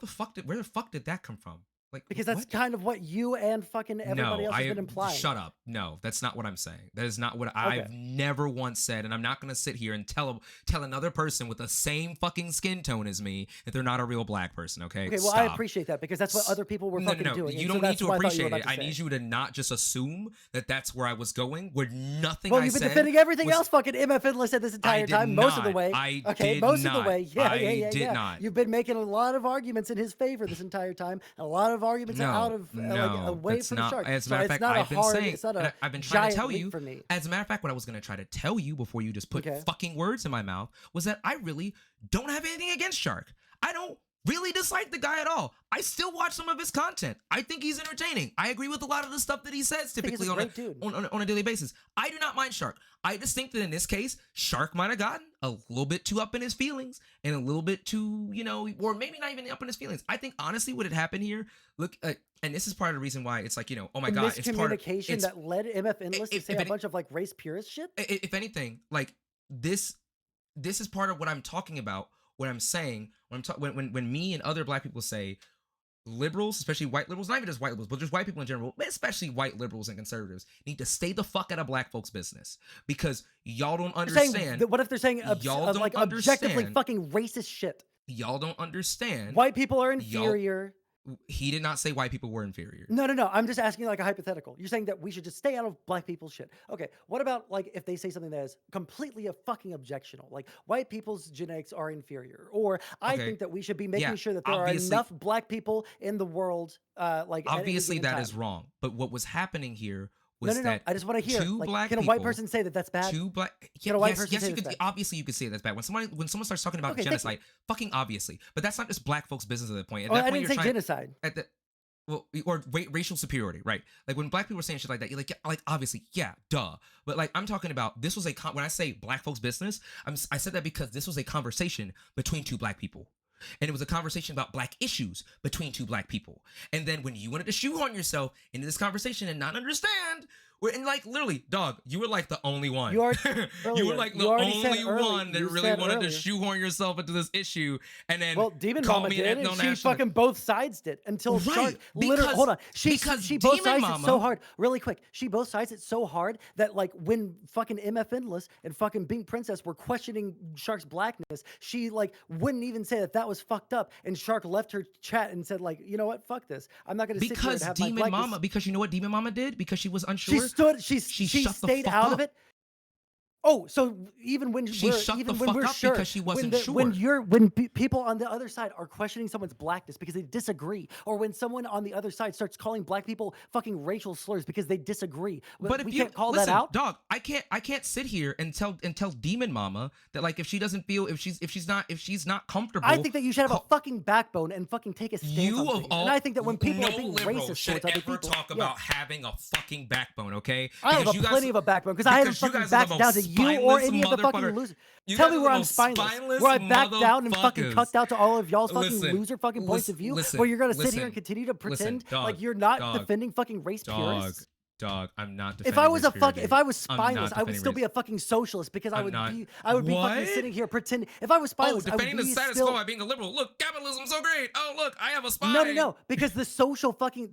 the fuck did? Where the fuck did that come from? Like Because that's what? kind of what you and fucking everybody No, else has been implying. shut up. No, that's not what I'm saying. That is not what I've never once said, and I'm not gonna sit here and tell another person with the same fucking skin tone as me that they're not a real black person. Okay. Okay, well, I Stop. appreciate that because that's what other people were No, fucking doing. You and so don't need that's to what I thought you were appreciate about it. to I say. need you to not just assume that that's where I was going. Where nothing Well, I you've been said defending everything was- else fucking MF Endless said this I entire did time, most of the not. way. I Okay, did most of not. the way. Yeah, I yeah. did not. You've been making a lot of arguments in his favor this entire time. A lot of arguments out of like away that's from not, the Shark. As a So matter of it's fact, not I've a been hard. saying, It's not and a I've been trying giant to tell leap you. for me. As a matter of fact, what I was going to try to tell you before you just put Okay. fucking words in my mouth was that I really don't have anything against Shark. I don't really dislike the guy at all. I still watch some of his content. I think he's entertaining. I agree with a lot of the stuff that he says I think he's typically a on great dude. on a daily basis. I do not mind Shark. I just think that in this case, Shark might have gotten a little bit too up in his feelings and a little bit too, or maybe not even up in his feelings. I think honestly what had happened here, look, and this is part of the reason why it's like, oh my The God, it's part of miscommunication that led MF Endless to if say a any- bunch of like race purist shit. if anything, like this is part of what I'm talking about. What I'm saying when me and other black people say liberals, especially white liberals, not even just white liberals, but just white people in general, but especially white liberals and conservatives, need to stay the fuck out of black folks' business because y'all don't understand. What if they're saying Y'all don't like objectively understand. fucking racist shit? Y'all don't understand. White people are inferior. He did not say white people were inferior. No. I'm just asking like a hypothetical. You're saying that we should just stay out of black people's shit. Okay. What about like if they say something that is completely a fucking objectional, like white people's genetics are inferior, or I Okay. think that we should be making Yeah, sure that there are obviously- enough black people in the world. Like at any Obviously, given that time. is wrong. But what was happening here No, was no. that I just want to hear. two Like, black can a white people- person say that that's bad? two black. Can a white yes, person yes, say you that's could. bad? Obviously, you could say that's bad. When someone starts talking about Okay, thank you. genocide, fucking obviously. But that's not just black folks' business at that point. At Oh, that I point, didn't say you're trying genocide. at the. Well, or racial superiority, right? Like when black people are saying shit like that, you're like, yeah, like obviously, yeah, duh. But like I'm talking about, this was when I say black folks' business, I said that because this was a conversation between two black people, and it was a conversation about black issues between two black people. And then when you wanted to shoehorn yourself into this conversation and not understand And like literally, dog, you were like the only one. You already you were earlier, like the you already said only early- one that you really said wanted to earlier. shoehorn yourself into this issue, and then Well, Demon call Mama me an did, and she ethno-nationalist. fucking both sides did until Shark literally. Hold on, because she both Demon sides it so Mama- hard, really quick. She both sides it so hard that like when fucking MF Endless and fucking Bing Princess were questioning Shark's blackness, she like wouldn't even say that that was fucked up, and Shark left her chat and said like, you know what, fuck this, I'm not gonna sit here and Because have my Demon blackness. Mama, because you know what Demon Mama did? Because she was unsure. She stood, she shut the stayed fuck out up. of it. Oh, so even when She we're shut the even when fuck we're up sure, because she wasn't when people on the other side are questioning someone's blackness because they disagree, or when someone on the other side starts calling black people fucking racial slurs because they disagree, But if we you can't call listen, that out. dog, I can't sit here and tell Demon Mama that like if she doesn't feel if she's not comfortable. I think that you should have a fucking backbone and fucking take a stance You on of things. all, And I think that when people no are being liberal racist should towards other ever people, talk about having a fucking backbone, okay? I have Because you guys- plenty of a backbone because I haven't because you fucking guys are the backed down to most you or spineless any of the fucking motherfucker. losers. You Tell guys me are where the I'm most spineless, where I backed down and fucking motherfuckers. cucked out to all of y'all's fucking Listen, loser fucking points of view, listen, where you're gonna sit here listen, and continue to pretend listen, like dog, you're not dog, defending fucking race purists. Dog, I'm not defending If I was race a fucking, if purity. I was I'm not spineless, I would defending still be race- a fucking socialist because I I'm would not- be fucking What? sitting here pretending. If I was spineless, I would defending the be status still. quo by being a liberal. Look, capitalism's so great. Oh, look, I have a spine. No, because the social fucking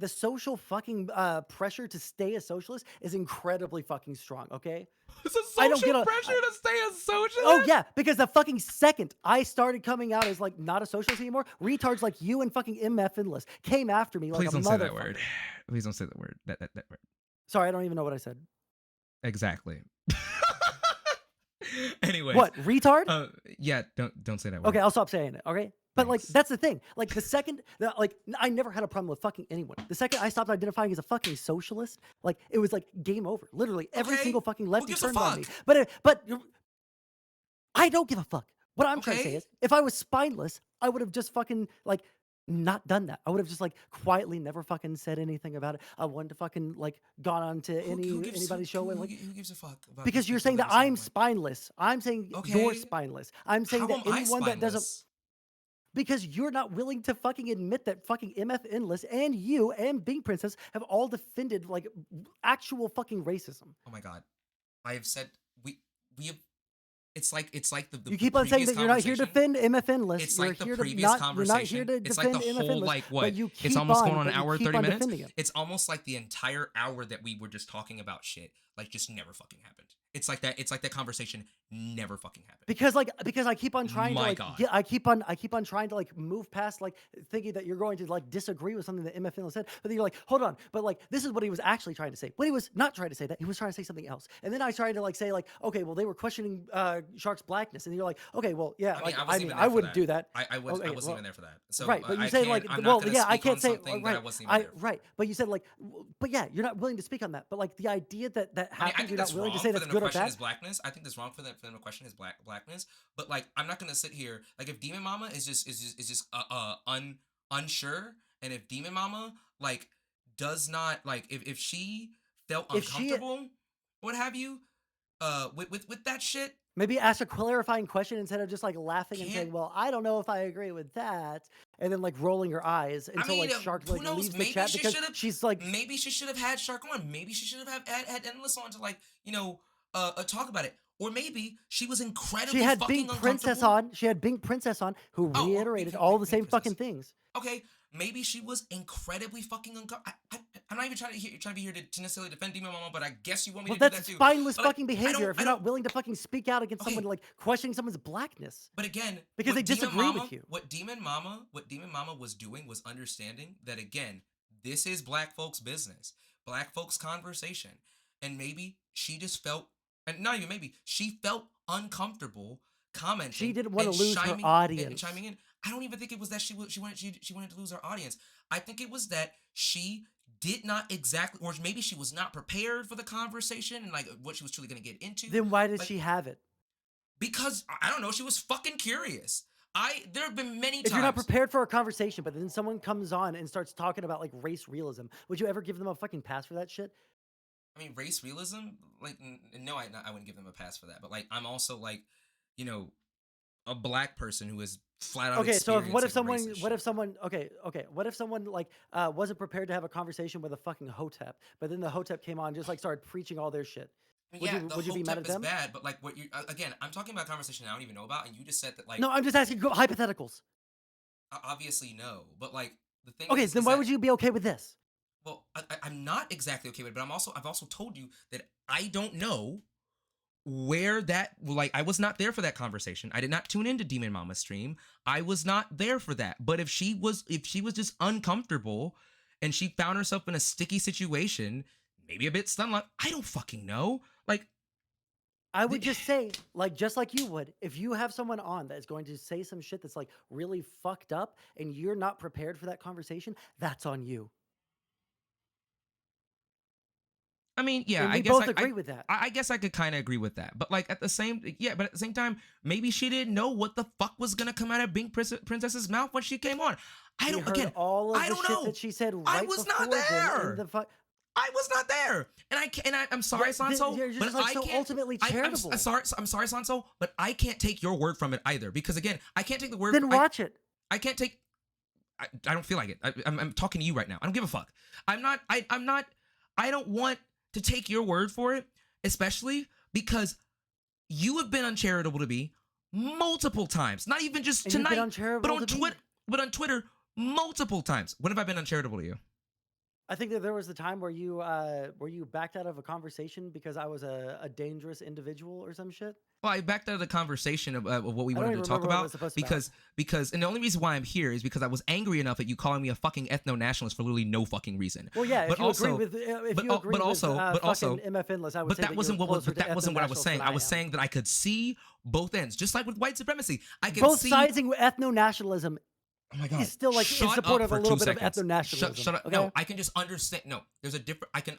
pressure to stay a socialist is incredibly fucking strong. Okay. It's a I don't social get a- pressure to stay a socialist. Oh yeah, because the fucking second I started coming out as like not a socialist anymore, retards like you and fucking MF Endless came after me like Please a don't say that motherfucker. word. Please don't say that word. That word. Sorry, I don't even know what I said. Exactly. Anyways. What, retard? Yeah, don't say that word. Okay, I'll stop saying it. Okay, but like Thanks. that's the thing. Like the second that like I never had a problem with fucking anyone. The second I stopped identifying as a fucking socialist, like it was like game over. Literally every Okay, single fucking who lefty gives a turned on me. fuck? But I don't give a fuck. What I'm trying to say Okay. is, if I was spineless, I would have just fucking like not done that. I would have just like quietly never fucking said anything about it. I wouldn't have fucking like gone on to anybody's show and like who gives a fuck about because these you're people saying that are I'm saying, spineless. I'm saying you're Okay. spineless. I'm saying how that am I anyone that doesn't spineless? because you're not willing to fucking admit that fucking MF Endless and you and Bing Princess have all defended like actual fucking racism. Oh my god, I have said we have. It's like the You keep on saying previous that you're not here to conversation. defend MF Endless. It's you're like the here previous to not, conversation. You're not here to It's like defend the MF whole Endless, like what? but you It's keep almost on, going on an but you hour, keep 30 on minutes. defending it. It's almost like the entire hour that we were just talking about shit, like just never fucking happened. It's like that. It's like that conversation never fucking happened. Because I keep on trying My to like God. I keep on trying to like move past like thinking that you're going to like disagree with something that MF Endless said, but then you're like, hold on, but like this is what he was actually trying to say. But he was not trying to say that. He was trying to say something else. And then I tried to like say like, okay, well they were questioning Shark's blackness, and you're like, okay, well yeah, I wouldn't do that. I wasn't well, even there for that. So right, but you I say can't- like, I'm well, not gonna yeah, I speak can't on say something that I right. wasn't even there for. Right, but you said like, but yeah, you're not willing to speak on that. But like the idea that I happens, think you're that's not willing to wrong say for that's them to good or question bad. his blackness. I think that's wrong for them to question his blackness. But like, I'm not gonna sit here like if Demon Mama is just unsure, and if Demon Mama like does not like if she felt If she- uncomfortable, what have you, with that shit. Maybe ask a clarifying question instead of just like laughing and Can't- saying, "Well, I don't know if I agree with that," and then like rolling your eyes until mean, like Shark who like knows? leaves the Maybe chat she because should've- she's like, Maybe she should have had Shark on. Maybe she should have had Endless on to like talk about it. Or maybe she was incredibly she had fucking Bing Princess uncomfortable. on. She had Bing Princess on who Oh, reiterated Bing- all Bing- the Bing same fucking Princess. things. Okay, maybe she was incredibly fucking uncomfortable. I'm not even trying to be here to necessarily defend Demon Mama, but I guess you want me Well, to do that's that too. spineless But fucking I behavior don't- if I you're not don't- willing to fucking speak out against Okay. someone like questioning someone's blackness. But again, Because what they Demon disagree with Mama- you. What Demon Mama was doing was understanding that again, this is black folks' business, black folks' conversation, and maybe she just felt, and not even maybe, she felt uncomfortable commenting. She didn't want to and lose her chiming- audience. And chiming in. I don't even think it was that she wanted to lose her audience. I think it was that she did not exactly, or maybe she was not prepared for the conversation and like what she was truly going to get into. Then why did Like, she have it? Because I don't know, she was fucking curious. There have been many If times. you're not prepared for a conversation, but then someone comes on and starts talking about like race realism, would you ever give them a fucking pass for that shit? I mean, race realism, like, no, I wouldn't give them a pass for that. But like, I'm also like, you know, a black person who is flat out Okay, so what if experiencing someone, racist what if shit. someone, okay, what if someone like wasn't prepared to have a conversation with a fucking hotep, but then the hotep came on and just like started preaching all their shit? I mean, Would yeah, you the would you be mad hotep at is them? bad, but like what you again, I'm talking about a conversation I don't even know about, and you just said that like No, I'm just asking hypotheticals. obviously no, but like the thing Okay, then is why that would you be okay with this? well, I'm not exactly okay with it, but I've also told you that I don't know where that like I was not there for that conversation. I did not tune into Demon Mama stream. I was not there for that. But if she was just uncomfortable and she found herself in a sticky situation, maybe a bit stunned, like I don't fucking know. Like I would just say, like, just like you would, if you have someone on that is going to say some shit that's like really fucked up and you're not prepared for that conversation, that's on you. I mean, yeah, And I we guess both agree with that. I guess I could kind of agree with that. But like at the same but at the same time, maybe she didn't know what the fuck was gonna come out of Bing Princess's mouth when she came on. We heard all of I the don't shit know. that she said I right was not before then in there. the fuck. I was not there, and I can't. And I'm sorry, Sondsol, You're but just like I so can't. ultimately I'm charitable. sorry. I'm sorry, Sondsol, but I can't take your word from it either. Because again, I can't take the word. Then watch it. I can't take. I don't feel like it. I'm talking to you right now. I don't give a fuck. I'm not. I'm not. I don't want to take your word for it, especially because you have been uncharitable to me multiple times. Not even just And you've been tonight, uncharitable but on to me. Twitter. But on Twitter, multiple times. When have I been uncharitable to you? I think that there was a time where you backed out of a conversation because I was a dangerous individual or some shit. Well, I backed out of the conversation of what we I don't wanted to even talk remember what it about was supposed to be because and the only reason why I'm here is because I was angry enough at you calling me a fucking ethno nationalist for literally no fucking reason. Well, yeah, but if you also, agree with if but you agree also, with but also, fucking MF Endless, I would but say that that wasn't you're what was closer but that to wasn't what I was ethno-nationalist saying. than I was am. saying that I could see both ends, just like with white supremacy. I can Both see siding with ethno-nationalism Oh my god! is still like in Shut support up of a for little 2 bit of seconds. ethno-nationalism. Shut up. Okay? No, I can just understand. No, there's a different. I can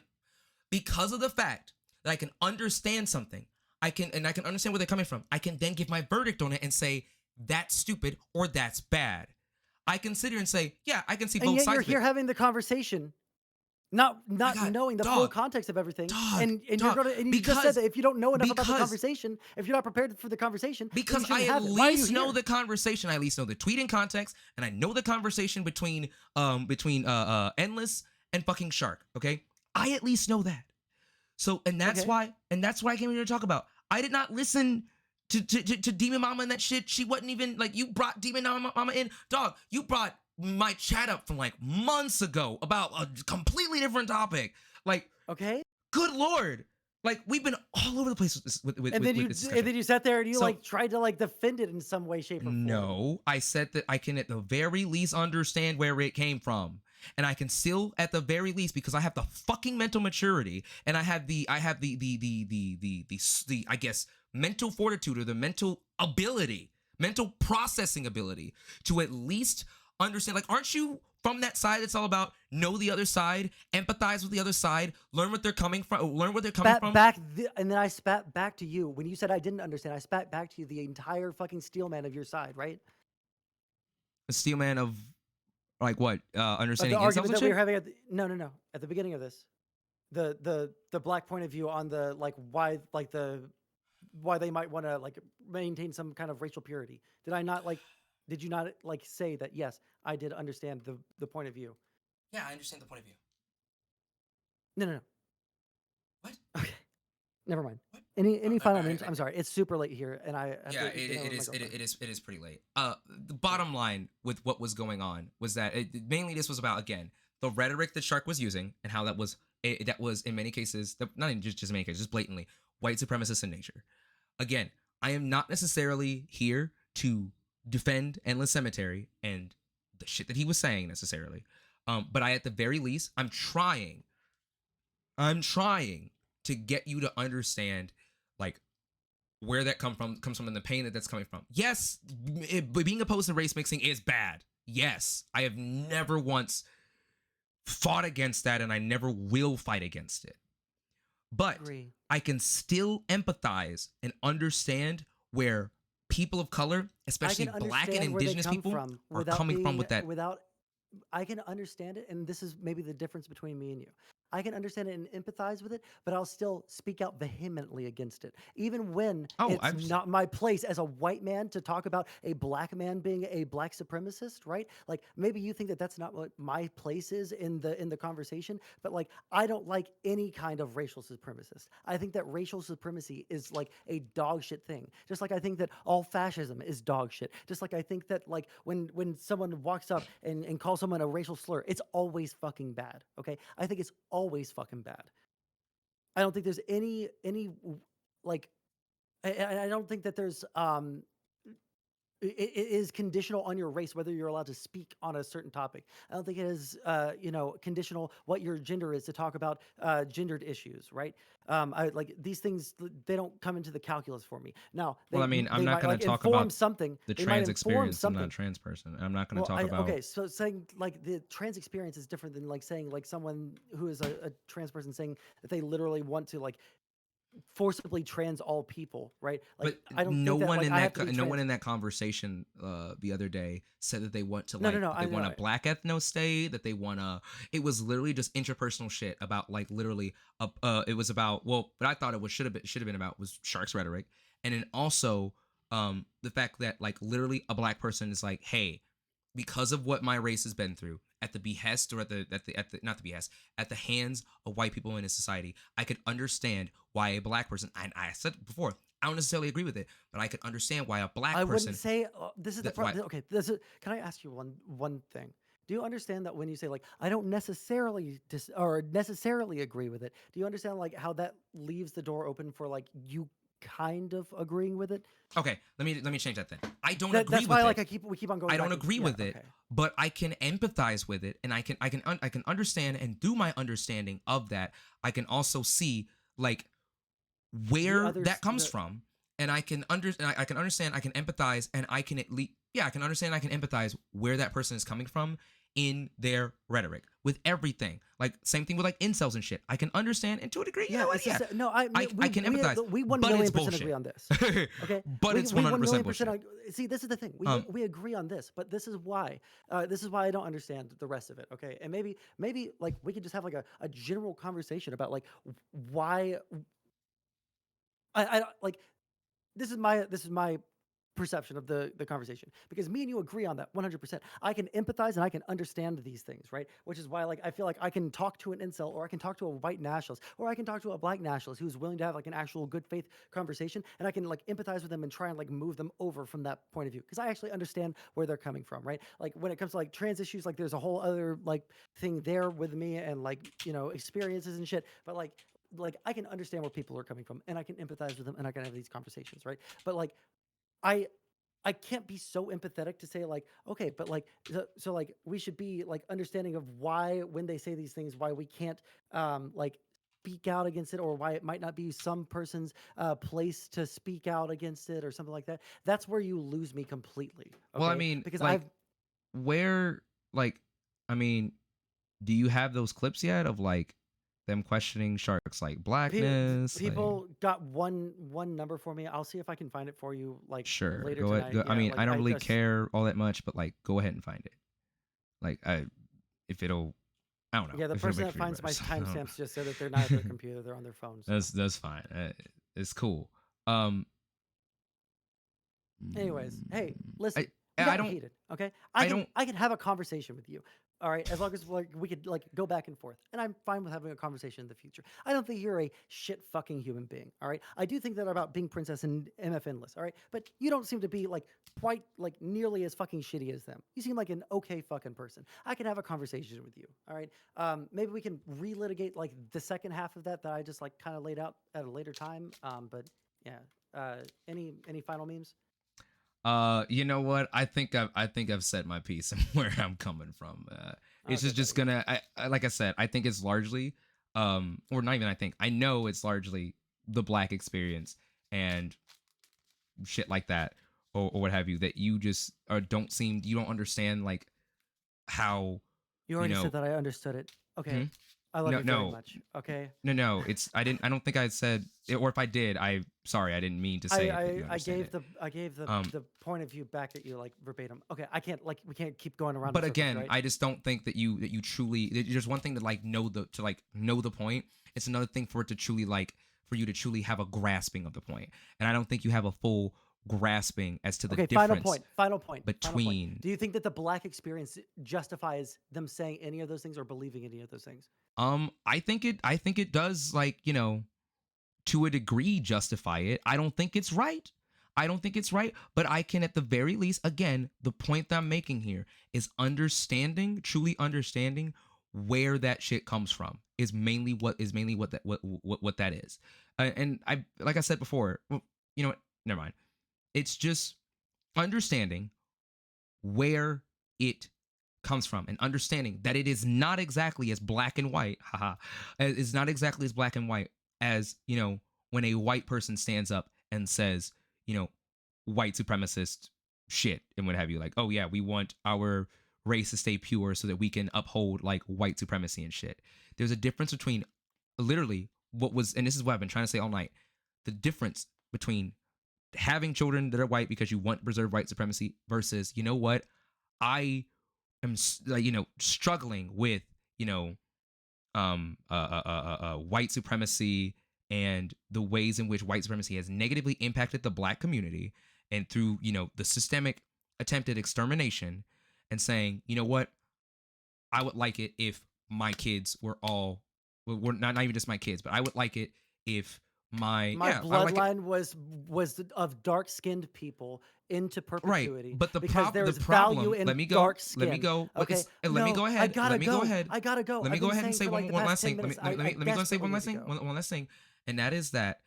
because of the fact that I can understand something. I can understand where they're coming from. I can then give my verdict on it and say that's stupid or that's bad. I can sit here and say, yeah, I can see And both yet sides you're of here it. having the conversation, not My God, knowing the full context of everything. And you're gonna and you just said that if you don't know enough about the conversation, if you're not prepared for the conversation, then you because I shouldn't at have it. Why are you least know here? the conversation. I at least know the tweet in context, and I know the conversation between Endless and fucking Shark. Okay, I at least know that. So and that's Okay. why I came here to talk about. I did not listen to Demon Mama and that shit. She wasn't even like you brought Demon Mama in. Dog, you brought my chat up from like months ago about a completely different topic. Like, Okay. good lord. Like we've been all over the place with And then this discussion. you sat there and you So- like tried to like defend it in some way, shape, or form. No, I said that I can at the very least understand where it came from. And I can still at the very least because I have the fucking mental maturity and I have the I guess mental fortitude or the mental ability, mental processing ability to at least understand. Like, aren't you from that side that's all about know the other side, empathize with the other side, learn what they're coming from, learn where they're coming from? And then I spat back to you. When you said I didn't understand, I spat back to you the entire fucking steel man of your side, right? The steel man of like what? But Understanding the incels argument and that we shit? were having no, at the beginning of this, the black point of view on the like why they might want to like maintain some kind of racial purity. Did you not like say that yes, I did understand the point of view? Yeah, I understand the point of view. No. What? Okay. Never mind. What? Any final I- names? I'm sorry. It's super late here, and I have Yeah, to get out with my girlfriend. it is pretty late. The bottom line with what was going on was that mainly this was about again the rhetoric that Shark was using and how that was in many cases not in just many cases just blatantly white supremacist in nature. Again, I am not necessarily here to defend Endless Cemetery and the shit that he was saying necessarily, but I at the very least I'm trying to get you to understand like where that comes from and the pain that's coming from. Yes, being opposed to race mixing is bad. Yes, I have never once fought against that and I never will fight against it. But I can still empathize and understand where people of color, especially black and indigenous people, are coming from with that. I can understand it, and this is maybe the difference between me and you. I can understand it and empathize with it, but I'll still speak out vehemently against it, even when Oh, it's not my place as a white man to talk about a black man being a black supremacist, right? Like maybe you think that that's not what my place is in the conversation, but like I don't like any kind of racial supremacist. I think that racial supremacy is like a dog shit thing. Just like I think that all fascism is dog shit. Just like I think that like when someone walks up and calls someone a racial slur, it's always fucking bad. Okay? I think it's always fucking bad. I don't think there's any like I don't think that there's it is conditional on your race whether you're allowed to speak on a certain topic. I don't think it is conditional what your gender is to talk about gendered issues, right? I like these things, they don't come into the calculus for me. Now well, I mean, I'm they not might going like to talk inform about something. the They might trans inform experience. I'm not a something. trans person. I'm not going Well, to talk about. okay, so saying like the trans experience is different than like saying like someone who is a trans person saying that they literally want to like forcibly trans all people, right? Like But I don't no think that one like in I have to be no one trans. in that conversation the other day said that they want to No, no, like no. that they I want know. a black ethno state, that they want to. It was literally just interpersonal shit about like literally it was about, well, but I thought it was should have been about was Shark's rhetoric, and then also the fact that like literally a black person is like, hey, because of what my race has been through at the behest or at the not the behest, at the hands of white people in a society, I could understand why a black person, and I said before, I don't necessarily agree with it, but I could understand why a black I person wouldn't say this is the that why problem. Okay, this is. Can I ask you one thing? Do you understand that when you say like I don't necessarily necessarily agree with it? Do you understand like how that leaves the door open for like you kind of agreeing with it? okay, let me change that then. I don't That agree that's why with like it. we keep on going I back don't and agree yeah, with it, okay. but I can empathize with it, and I can understand, and through my understanding of that, I can also see like The where that others comes the from, and I can understand, I can empathize, and I can at least, yeah, I can understand, I can empathize where that person is coming from in their rhetoric with everything. Like same thing with like incels and shit. I can understand, and to a degree, you know yeah, what? it's Yeah, just no. I I can empathize, we one but it's million percent agree bullshit. on this. Okay, But it's we 100% 1,000,000% bullshit. see. This is the thing. Um, We agree on this, but this is why I don't understand the rest of it. Okay, and maybe like we could just have like a general conversation about like why I don't like this is my perception of the conversation because me and you agree on that 100%. I can empathize and I can understand these things, right? Which is why like I feel like I can talk to an incel or I can talk to a white nationalist or I can talk to a black nationalist who's willing to have like an actual good faith conversation and I can like empathize with them and try and like move them over from that point of view because I actually understand where they're coming from, right? Like when it comes to like trans issues, like there's a whole other like thing there with me and like experiences and shit, but like I can understand where people are coming from and I can empathize with them and I can have these conversations, right? But like I I can't be so empathetic to say like, okay, but like so like we should be like understanding of why when they say these things, why we can't like speak out against it or why it might not be some person's place to speak out against it or something like that. That's where you lose me completely. well, I Okay. mean, Because like I've where, like, I mean, do you have those clips yet of like them questioning Shark's like blackness? Like, people got one number for me. I'll see if I can find it for you like sure, later go ahead. tonight. I Yeah, mean, I like don't I really just care all that much, but like, go ahead and find it. Like, if it'll, I don't know. yeah, the If it'll person make that you finds my better, so I don't know. timestamps just said that they're not at their computer, they're on their phone. So That's fine. It's cool. Um, anyways, hey, mm, listen, we I got don't heated, okay? I don't I can have a conversation with you, all right? As long as like we could like go back and forth, and I'm fine with having a conversation in the future. I don't think you're a shit fucking human being, all right? I do think that about being princess and MF Endless, all right? But you don't seem to be like quite like nearly as fucking shitty as them. You seem like an okay fucking person. I can have a conversation with you, all right? Maybe we can relitigate like the second half of that I just like kind of laid out at a later time. But yeah, any final memes? You know what? I think I've said my piece and where I'm coming from. It's Okay, just buddy. gonna. Like I said, I think it's largely, or not even. I think I know it's largely the black experience and shit like that, or what have you. That you just you don't understand like how You you already said know. that I understood it. Hmm? Okay. I love No, you very no, much. Okay. no. I don't think I said, or if I did, sorry, I didn't mean to say it, but you I understand gave it. I gave Um, the point of view back at you like verbatim. Okay, I can't like we can't keep going around in but circles, again, right? I just don't think that you truly. There's one thing to like know the point. It's another thing for it to truly like for you to truly have a grasping of the point. And I don't think you have a full grasping as to the Okay, difference final point, final point. between. Do you think that the black experience justifies them saying any of those things or believing any of those things? I think it does, like, to a degree justify it. I don't think it's right. I don't think it's right, but I can at the very least, again, the point that I'm making here is understanding, truly understanding where that shit comes from is mainly what what that is. And I, like I said before, well, you know what? Never mind. It's just understanding where it comes from and understanding that it is not exactly as black and white, haha, it's not exactly as black and white as, when a white person stands up and says, you know, white supremacist shit and what have you, like, oh yeah, we want our race to stay pure so that we can uphold like white supremacy and shit. There's a difference between literally what was, and this is what I've been trying to say all night, the difference between having children that are white because you want to preserve white supremacy versus, you know what, I am, struggling with, you know white supremacy and the ways in which white supremacy has negatively impacted the black community and through, the systemic attempted extermination, and saying, you know what, I would like it if my kids were all, well, were not even just my kids, but I would like it if My I like it. bloodline was of dark-skinned people into Right. perpetuity But because there the is value problem, in let me go. dark Let me skin. go. But Okay, it's let me no, go I ahead. gotta Let me go go. ahead. I gotta go. Let me I've go been ahead and saying say for like the one past last 10 thing. minutes. Let I me go and say desperately one need last to thing. go. One last thing. And that is that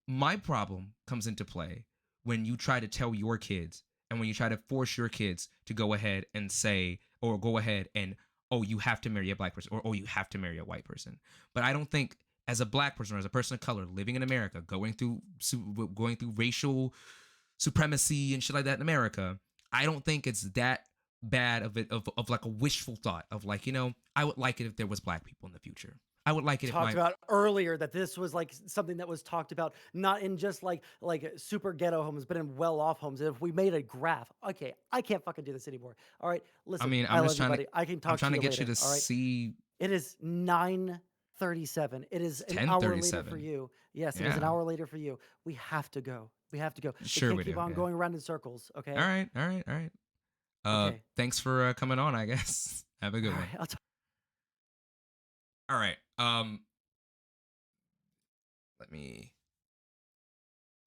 my problem comes into play when you try to tell your kids and when you try to force your kids to go ahead and say, or go ahead and, oh, you have to marry a black person, or oh, you have to marry a white person. But I don't think, as a black person or as a person of color living in America, going through racial supremacy and shit like that in America, I don't think it's that bad of like a wishful thought of like, I would like it if there was black people in the future. I would like it if Talked my about earlier that this was like something that was talked about not in just like super ghetto homes, but in well-off homes. If we made a graph, okay, I can't fucking do this anymore. All right, I listen, mean, I love you, buddy. I can I'm talk trying to to you get you later. to All right. see. It is 9:37. It is It's an hour later for 10:37. you. Yes, it is an Yeah. hour later for you. We have to go. We have to go. We Sure can't we keep do. on Yeah. going around in circles. All Okay. right. All right. All right. Okay. Thanks for coming on, I guess. Have a All good one. right. I'll talk. All right. Let me